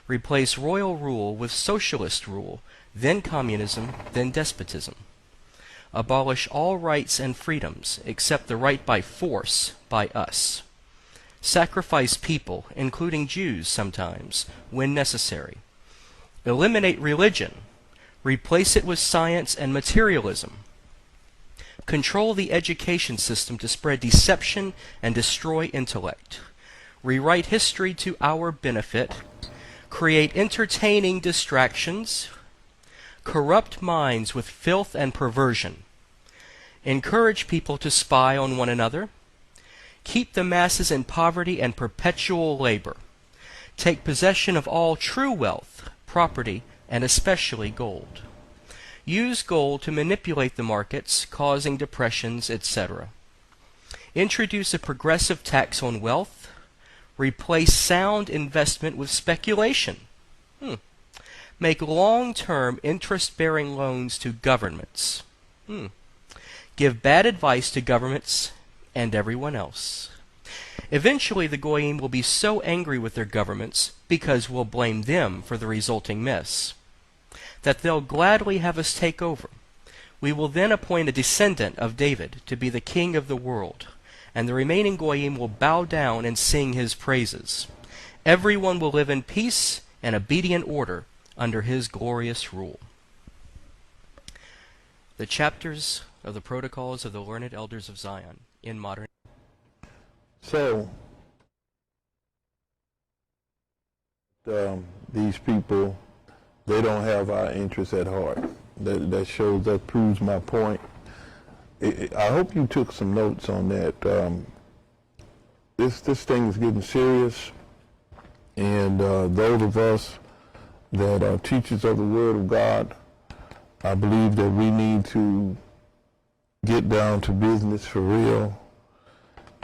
Replace royal rule with socialist rule, then communism, then despotism. Abolish all rights and freedoms except the right by force by us. Sacrifice people, including Jews sometimes, when necessary. Eliminate religion. Replace it with science and materialism. Control the education system to spread deception and destroy intellect. Rewrite history to our benefit. Create entertaining distractions. Corrupt minds with filth and perversion. Encourage people to spy on one another. Keep the masses in poverty and perpetual labor. Take possession of all true wealth, property, and especially gold. Use gold to manipulate the markets, causing depressions, etc. Introduce a progressive tax on wealth. Replace sound investment with speculation. Make long-term interest-bearing loans to governments. Give bad advice to governments and everyone else. Eventually, the Goyim will be so angry with their governments, because we'll blame them for the resulting mess, that they'll gladly have us take over. We will then appoint a descendant of David to be the king of the world, and the remaining Goyim will bow down and sing his praises. Everyone will live in peace and obedient order under his glorious rule. The chapters of the Protocols of the Learned Elders of Zion in modern. So, these people, they don't have our interests at heart. That proves my point. I hope you took some notes on that. This thing is getting serious, and those of us that are teachers of the Word of God, I believe that we need to get down to business for real.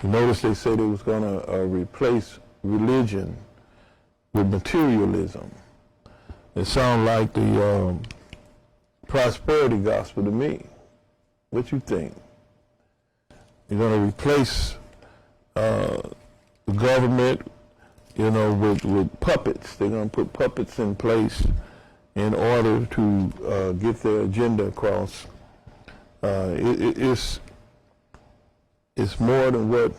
You notice they said they was going to replace religion with materialism. It sounds like the prosperity gospel to me. What you think? You're going to replace the government, with puppets. They're going to put puppets in place in order to get their agenda across. It's more than what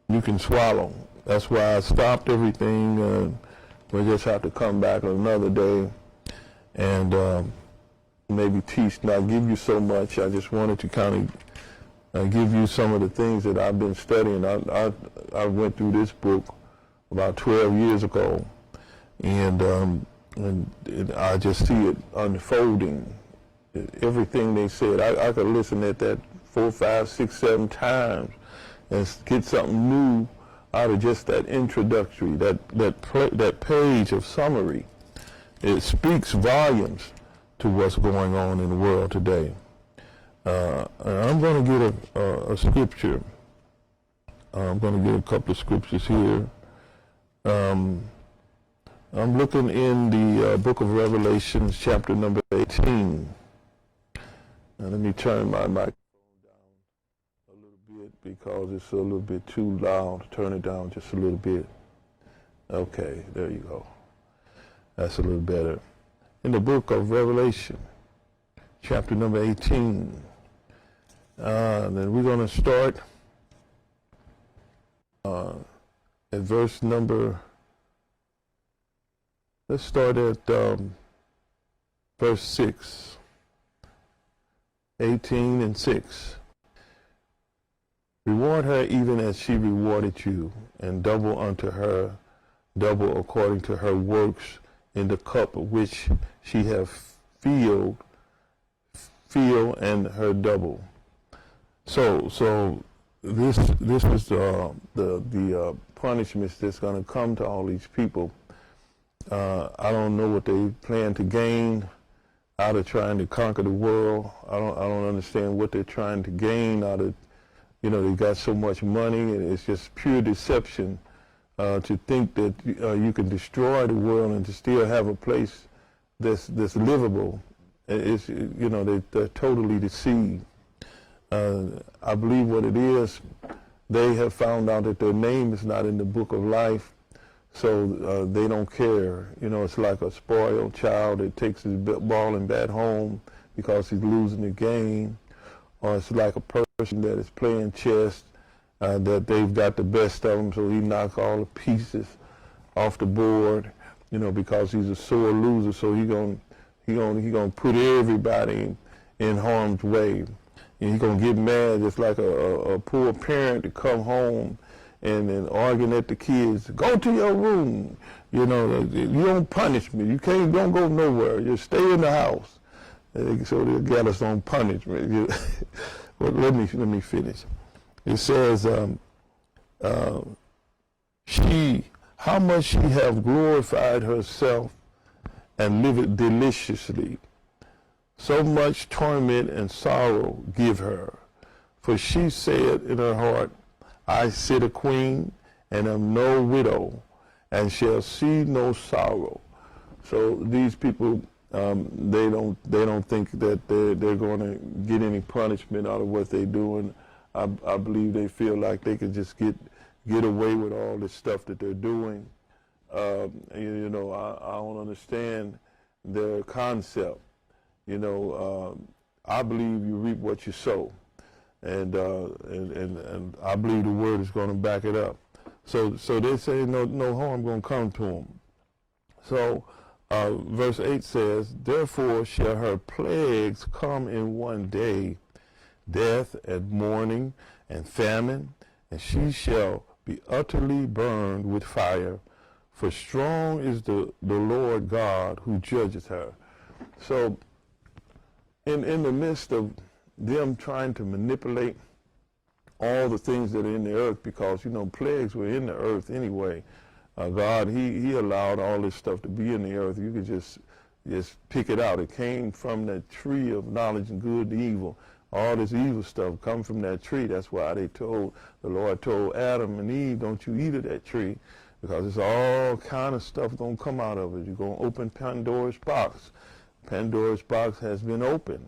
you can swallow. That's why I stopped everything. We'll just have to come back another day and maybe teach, not give you so much. I just wanted to kind of give you some of the things that I've been studying. I went through this book about 12 years ago, and I just see it unfolding. Everything they said, I could listen at that 4, 5, 6, 7 times and get something new out of just that introductory, that page of summary. It speaks volumes to what's going on in the world today. I'm going to get a scripture. I'm going to get a couple of scriptures here. I'm looking in the book of Revelation, chapter number 18. Now let me turn my microphone down a little bit because it's a little bit too loud. Turn it down just a little bit. Okay, there you go. That's a little better. In the book of Revelation, chapter number 18. Then we're going to start at verse number, let's start at verse 6. 18 and 6. Reward her even as she rewarded you, and double unto her, double according to her works in the cup which she hath filled, and her double. So this is the punishments that's going to come to all these people. I don't know what they plan to gain out of trying to conquer the world. I don't understand what they're trying to gain out of, they got so much money, and it's just pure deception to think that you can destroy the world and to still have a place that's livable. It's, they're totally deceived. I believe what it is, they have found out that their name is not in the book of life, so they don't care. It's like a spoiled child that takes his ball and bat home because he's losing the game, or it's like a person that is playing chess, that they've got the best of him, so he knocks all the pieces off the board, because he's a sore loser, so he gonna put everybody in harm's way. And he's going to get mad, just like a poor parent to come home and arguing at the kids, go to your room. You don't punish me. You don't go nowhere. You stay in the house. So they'll get us on punishment. Well, let me finish. It says, how much she have glorified herself and lived deliciously. So much torment and sorrow give her. For she said in her heart, I sit a queen and am no widow, and shall see no sorrow. So these people, they don't think that they're going to get any punishment out of what they're doing. I believe they feel like they can just get away with all this stuff that they're doing. I don't understand their concept. I believe you reap what you sow, and I believe the word is going to back it up. So they say no harm going to come to them. So verse 8 says, therefore shall her plagues come in one day, death and mourning and famine, and she shall be utterly burned with fire, for strong is the Lord God who judgeth her. So in the midst of them trying to manipulate all the things that are in the earth, because, plagues were in the earth anyway. God, he allowed all this stuff to be in the earth. You could just pick it out. It came from that tree of knowledge and good and evil. All this evil stuff come from that tree. That's why the Lord told Adam and Eve, don't you eat of that tree, because it's all kind of stuff going to come out of it. You're going to open Pandora's box. Pandora's box has been opened,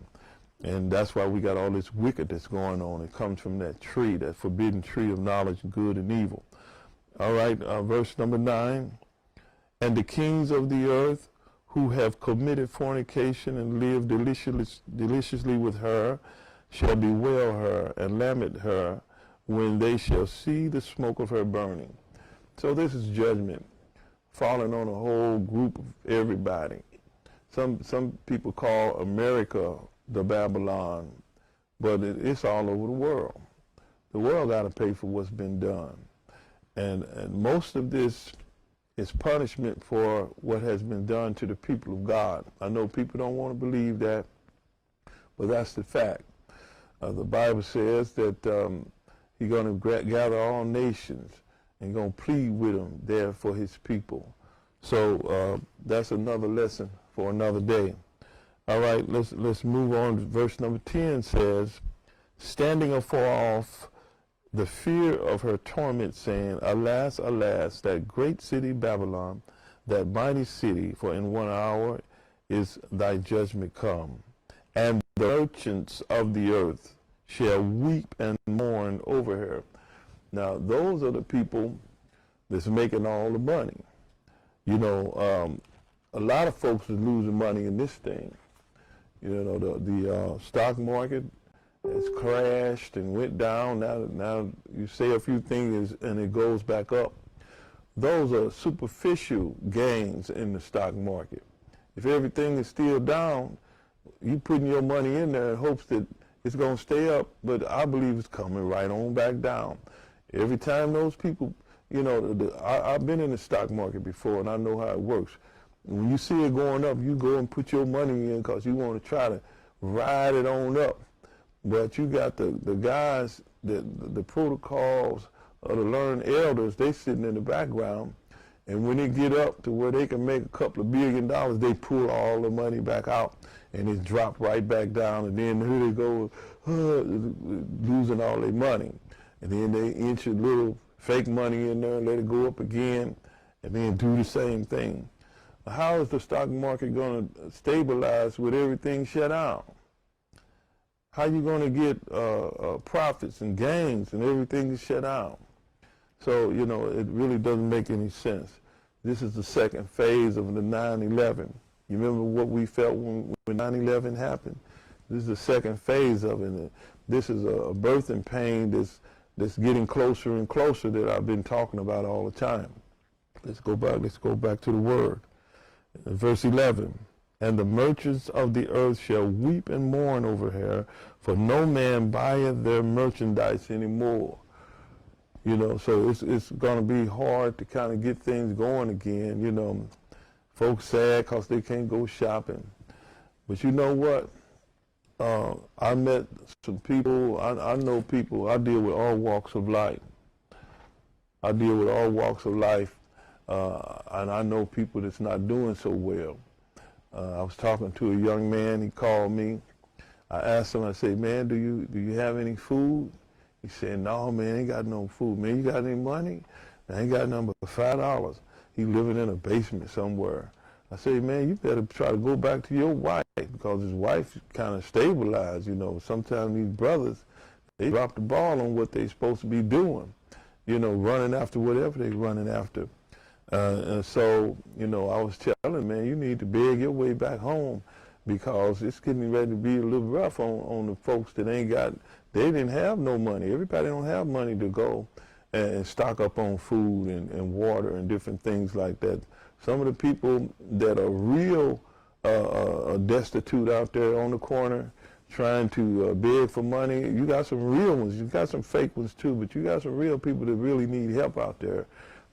and that's why we got all this wickedness going on. It comes from that tree, that forbidden tree of knowledge, good and evil. All right, verse number 9. And the kings of the earth who have committed fornication and lived deliciously with her shall bewail her and lament her when they shall see the smoke of her burning. So this is judgment falling on a whole group of everybody. Some people call America the Babylon, but it's all over the world. The world got to pay for what's been done. And most of this is punishment for what has been done to the people of God. I know people don't want to believe that, but that's the fact. The Bible says that he's going to gather all nations and going to plead with them there for his people. So that's another lesson for another day. All right, let's move on. Verse number 10 says, standing afar off, the fear of her torment, saying, alas, alas, that great city Babylon, that mighty city, for in 1 hour is thy judgment come. And the merchants of the earth shall weep and mourn over her. Now, those are the people that's making all the money. A lot of folks is losing money in this thing. The stock market has crashed and went down. Now you say a few things and it goes back up. Those are superficial gains in the stock market. If everything is still down, you putting your money in there in hopes that it's going to stay up, but I believe it's coming right on back down. Every time those people, you know, I've been in the stock market before, and I know how it works. When you see it going up, you go and put your money in because you want to try to ride it on up. But you got the guys, the protocols of the learned elders, they sitting in the background, and when they get up to where they can make a couple of $1 billion, they pull all the money back out, and it drop right back down, and then here they go, losing all their money. And then they inch a little fake money in there and let it go up again, and then do the same thing. How is the stock market going to stabilize with everything shut out? How you going to get profits and gains and everything is shut out? So, you know, it really doesn't make any sense. This is the second phase of the 9/11. You remember what we felt when 9/11 happened? This is the second phase of it. This is a birthing pain that's getting closer and closer that I've been talking about all the time. Let's go back to the word. Verse 11, and the merchants of the earth shall weep and mourn over her, for no man buyeth their merchandise anymore. You know, so it's going to be hard to kind of get things going again. You know, folks sad because they can't go shopping. But you know what? I met some people, I know people, I deal with all walks of life. And I know people that's not doing so well. I was talking to a young man, he called me. I asked him, I said, man, do you have any food? He said, no, man, I ain't got no food. Man, you got any money? I ain't got nothing but $5. He living in a basement somewhere. I said, man, you better try to go back to your wife, because his wife kind of stabilized, you know. Sometimes these brothers, they drop the ball on what they supposed to be doing, you know, running after whatever they running after. And so, you know, I was telling, man, you need to beg your way back home, because it's getting ready to be a little rough on the folks that ain't got, they didn't have no money. Everybody don't have money to go and stock up on food and water and different things like that. Some of the people that are real destitute out there on the corner trying to beg for money, you got some real ones, you got some fake ones too, but you got some real people that really need help out there.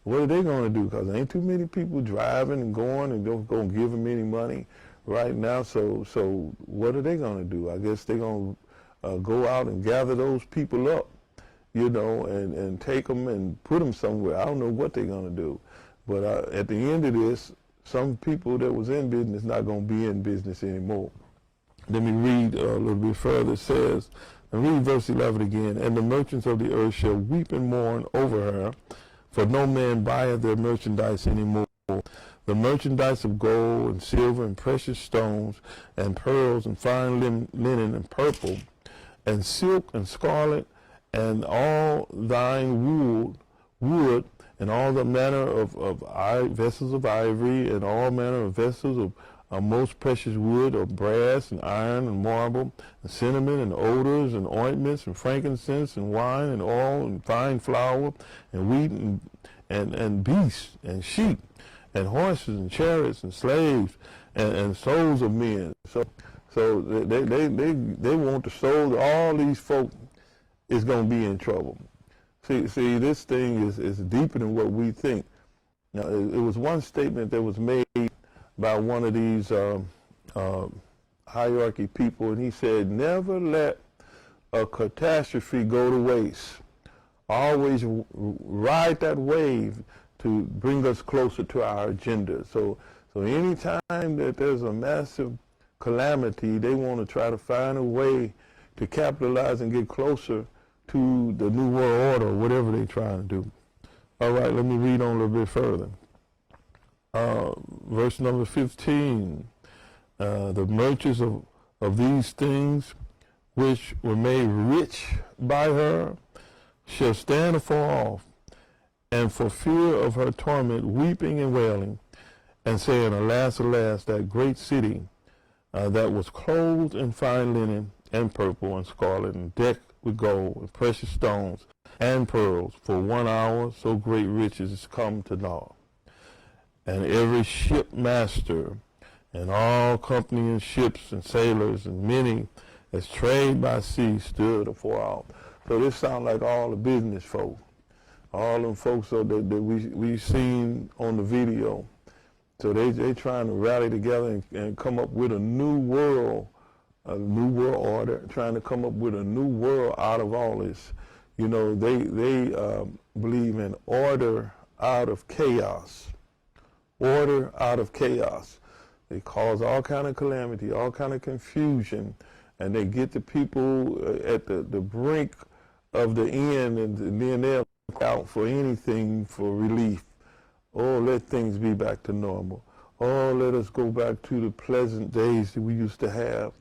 What are they going to do? Because there ain't too many people driving and going and don't go give them any money right now. So what are they going to do? I guess they're going to go out and gather those people up, you know, and take them and put them somewhere. I don't know what they're going to do. But at the end of this, some people that was in business not going to be in business anymore. Let me read a little bit further. It says, and read verse 11 again, and the merchants of the earth shall weep and mourn over her, for no man buyeth their merchandise anymore. The merchandise of gold and silver and precious stones and pearls and fine linen and purple and silk and scarlet and all thine wood and all the manner of vessels of ivory and all manner of vessels of most precious wood, of brass and iron and marble, and cinnamon and odors and ointments and frankincense and wine and oil and fine flour and wheat and beasts and sheep and horses and chariots and slaves and souls of men. So they want to soul. All these folk is going to be in trouble. See, this thing is deeper than what we think. Now, it was one statement that was made by one of these hierarchy people, and he said, never let a catastrophe go to waste. Always ride that wave to bring us closer to our agenda. So any time that there's a massive calamity, they want to try to find a way to capitalize and get closer to the New World Order, whatever they're trying to do. All right, let me read on a little bit further. Verse number 15, the merchants of these things which were made rich by her shall stand afar off, and for fear of her torment weeping and wailing, and saying, alas, alas, that great city that was clothed in fine linen and purple and scarlet and decked with gold and precious stones and pearls, for 1 hour so great riches is come to naught. And every shipmaster and all company and ships and sailors and many as trade by sea stood afar off. So this sounds like all the business folk, all them folks that we seen on the video. So they trying to rally together and come up with a new world order, trying to come up with a new world out of all this. You know, they believe in order out of chaos. Order out of chaos. They cause all kind of calamity, all kind of confusion, and they get the people at the brink of the end, and then they'll look out for anything for relief. Oh, let things be back to normal. Oh, let us go back to the pleasant days that we used to have.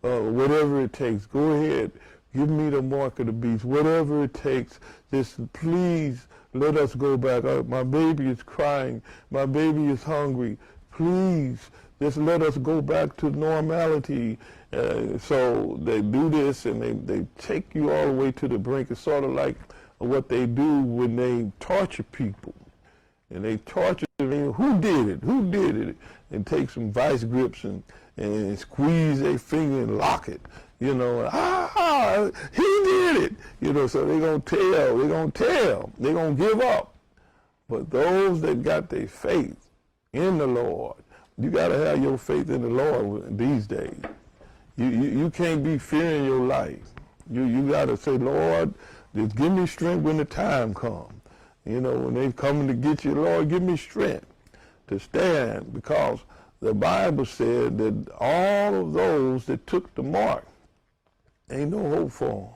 Whatever it takes, go ahead. Give me the mark of the beast. Whatever it takes, just please let us go back. My baby is crying. My baby is hungry. Please, just let us go back to normality. So they do this, and they take you all the way to the brink. It's sort of like what they do when they torture people. And they torture them. Who did it? Who did it? And take some vice grips and squeeze their finger and lock it. You know, he did it. You know, so they're going to tell. They're going to give up. But those that got their faith in the Lord, you got to have your faith in the Lord these days. You can't be fearing your life. You got to say, Lord, just give me strength when the time comes. You know, when they're coming to get you, Lord, give me strength to stand, because the Bible said that all of those that took the mark, ain't no hope for them.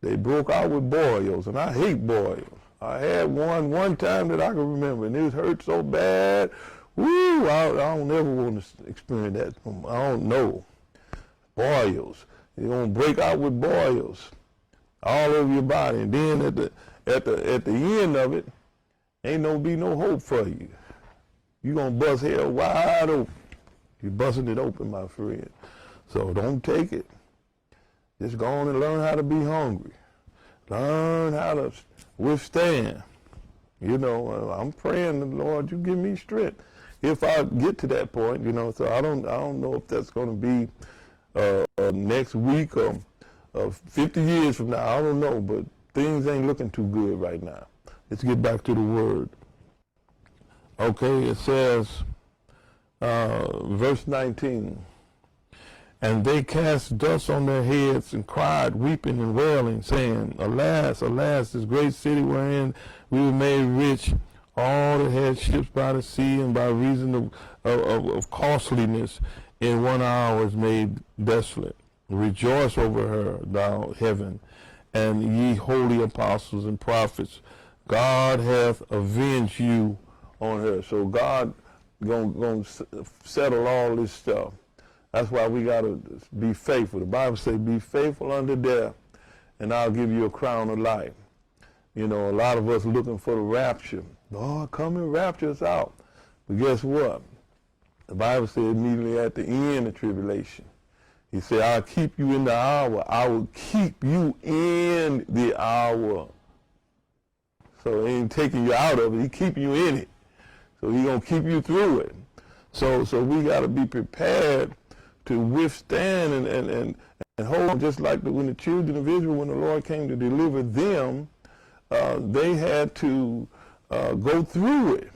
They broke out with boils, and I hate boils. I had one time that I can remember, and it hurt so bad. Woo! I don't ever want to experience that. I don't know. Boils. You're gonna break out with boils all over your body, and then at the end of it, ain't gonna be no hope for you. You're gonna bust hell wide open. You're busting it open, my friend. So don't take it. Just go on and learn how to be hungry. Learn how to withstand. You know, I'm praying the Lord, you give me strength. If I get to that point, you know, so I don't know if that's going to be next week or 50 years from now. I don't know, but things ain't looking too good right now. Let's get back to the word. Okay, it says, verse 19, and they cast dust on their heads and cried, weeping and wailing, saying, Alas, alas, this great city wherein we were made rich, all that had ships by the sea, and by reason of costliness in 1 hour is made desolate. Rejoice over her, thou heaven, and ye holy apostles and prophets. God hath avenged you on her. So God gonna settle all this stuff. That's why we got to be faithful. The Bible says, be faithful unto death, and I'll give you a crown of life. You know, a lot of us looking for the rapture. Lord, come and rapture us out. But guess what? The Bible said immediately at the end of tribulation, he said, I'll keep you in the hour. I will keep you in the hour. So he ain't taking you out of it. He keeping you in it. So he going to keep you through it. So we got to be prepared to withstand and hold on, just like when the children of Israel, when the Lord came to deliver them, they had to go through it.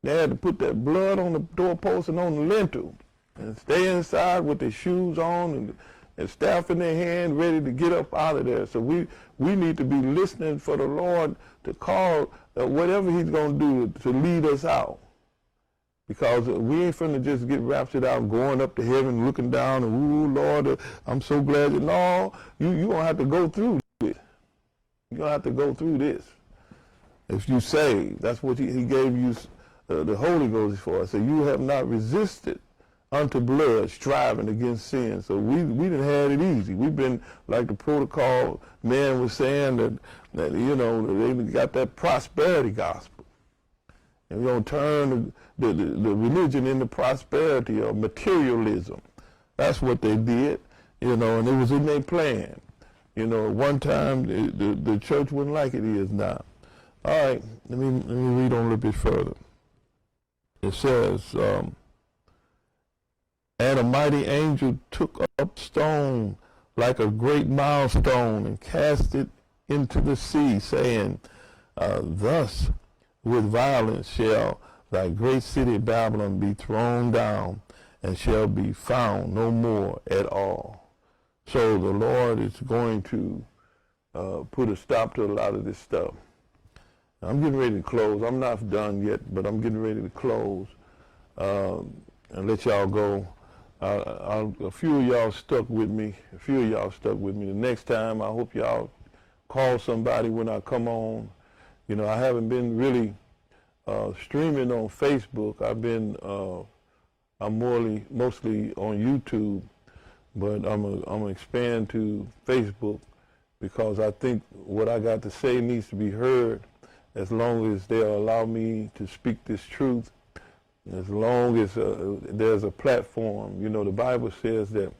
They had to put that blood on the doorpost and on the lintel and stay inside with their shoes on and staff in their hand, ready to get up out of there. So we need to be listening for the Lord to call whatever he's going to do to lead us out. Because we ain't finna just get raptured out, going up to heaven, looking down, and, ooh, Lord, I'm so glad that, no, you gonna have to go through this. You're gonna have to go through this. If you saved, that's what he gave you the Holy Ghost for. So you have not resisted unto blood, striving against sin. So we done had it easy. We've been, like the protocol man was saying, that you know, they got that prosperity gospel. And we're going to turn the religion into prosperity or materialism. That's what they did, you know, and it was in their plan. You know, at one time, the church wasn't like it is now. All right, let me read on a little bit further. It says, and a mighty angel took up stone like a great milestone and cast it into the sea, saying, thus with violence shall thy great city Babylon be thrown down, and shall be found no more at all. So the Lord is going to put a stop to a lot of this stuff. I'm getting ready to close. I'm not done yet, but I'm getting ready to close and let y'all go. A few of y'all stuck with me. The next time, I hope y'all call somebody when I come on. You know, I haven't been really streaming on Facebook. I'm mostly on YouTube, but I'm gonna expand to Facebook because I think what I got to say needs to be heard. As long as they'll allow me to speak this truth, as long as there's a platform. You know, the Bible says that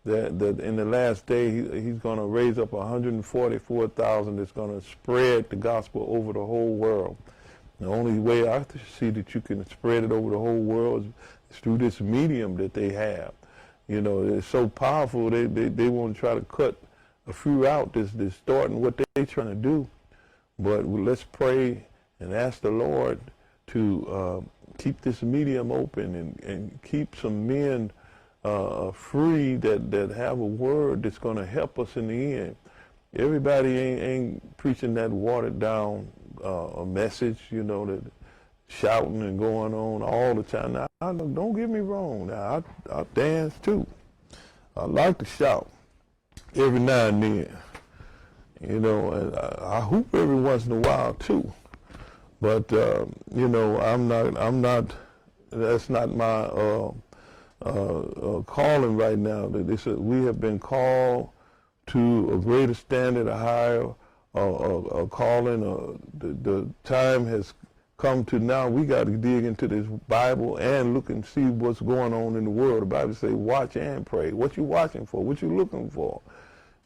in the last day he's going to raise up 144,000 that's going to spread the gospel over the whole world. The only way I see that you can spread it over the whole world is through this medium that they have. You know, it's so powerful, they want to try to cut a few out that's distorting what they're trying to do. But let's pray and ask the Lord to keep this medium open and keep some men free that have a word that's going to help us in the end. Everybody ain't preaching that watered down a message, you know, that shouting and going on all the time. Now, don't get me wrong. Now, I dance too. I like to shout every now and then. You know, and I hoop every once in a while too. But you know, I'm not. That's not my calling right now. We have been called to a greater standard, a higher calling. The time has come to now. We got to dig into this Bible and look and see what's going on in the world. The Bible says, "Watch and pray." What you watching for? What you looking for?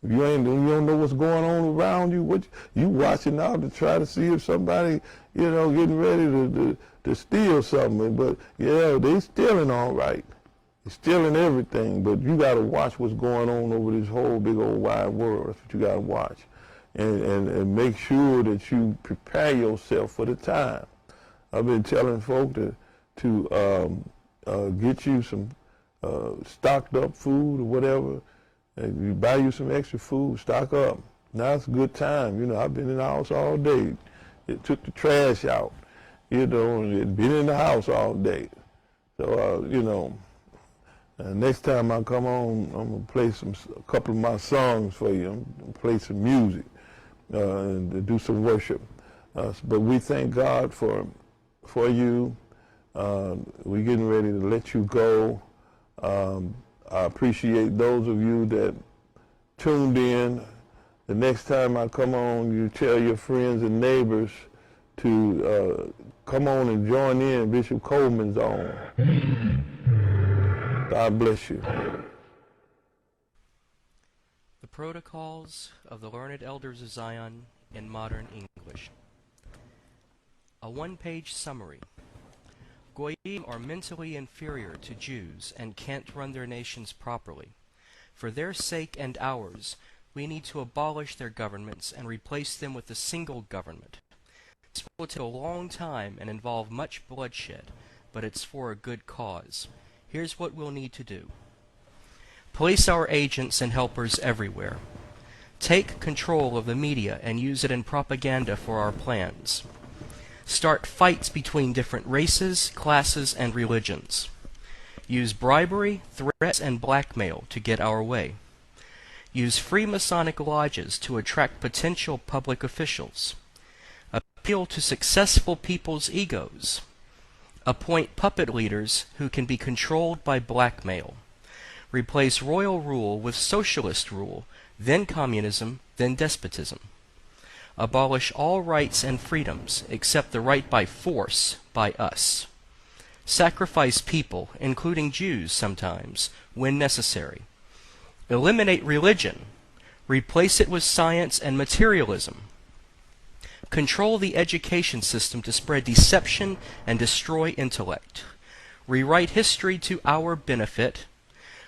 If you don't know what's going on around you, what you watching out to try to see if somebody, you know, getting ready to steal something. But yeah, they stealing all right. They're stealing everything. But you got to watch what's going on over this whole big old wide world. That's what you got to watch, and make sure that you prepare yourself for the time. I've been telling folk to get you some stocked up food or whatever. And you buy you some extra food, stock up. Now it's a good time. You know, I've been in the house all day. It took the trash out, you know, and it's been in the house all day. So, you know, next time I come on, I'm going to play a couple of my songs for you. I'm going to play some music and do some worship. But we thank God for you. We're getting ready to let you go. I appreciate those of you that tuned in. The next time I come on, you tell your friends and neighbors to come on and join in Bishop Coleman's on. God bless you. The Protocols of the Learned Elders of Zion in Modern English. A one-page summary. Goyim are mentally inferior to Jews and can't run their nations properly. For their sake and ours, we need to abolish their governments and replace them with a single government. This will take a long time and involve much bloodshed, but it's for a good cause. Here's what we'll need to do. Place our agents and helpers everywhere. Take control of the media and use it in propaganda for our plans. Start fights between different races, classes, and religions. Use bribery, threats, and blackmail to get our way. Use Freemasonic lodges to attract potential public officials. Appeal to successful people's egos. Appoint puppet leaders who can be controlled by blackmail. Replace royal rule with socialist rule, then communism, then despotism. Abolish all rights and freedoms except the right by force by us. Sacrifice people, including Jews sometimes, when necessary. Eliminate religion. Replace it with science and materialism. Control the education system to spread deception and destroy intellect. Rewrite history to our benefit.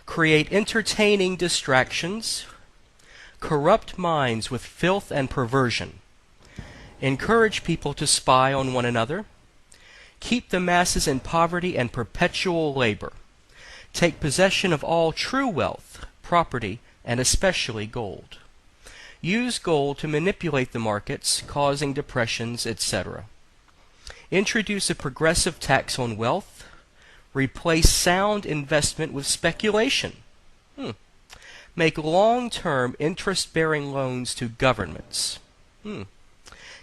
Create entertaining distractions, corrupt minds with filth and perversion, encourage people to spy on one another, keep the masses in poverty and perpetual labor, take possession of all true wealth, property, and especially gold. Use gold to manipulate the markets, causing depressions, etc. Introduce a progressive tax on wealth. Replace sound investment with speculation. Make long-term interest-bearing loans to governments.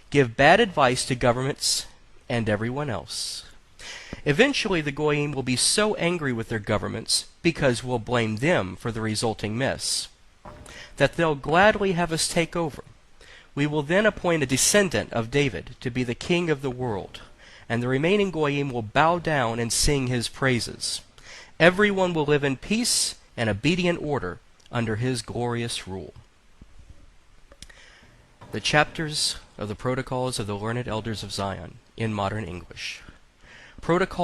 Give bad advice to governments and everyone else. Eventually, the Goyim will be so angry with their governments, because we'll blame them for the resulting mess, that they'll gladly have us take over. We will then appoint a descendant of David to be the king of the world, and the remaining Goyim will bow down and sing his praises. Everyone will live in peace and obedient order under his glorious rule. The chapters of the Protocols of the Learned Elders of Zion in modern English. Protocol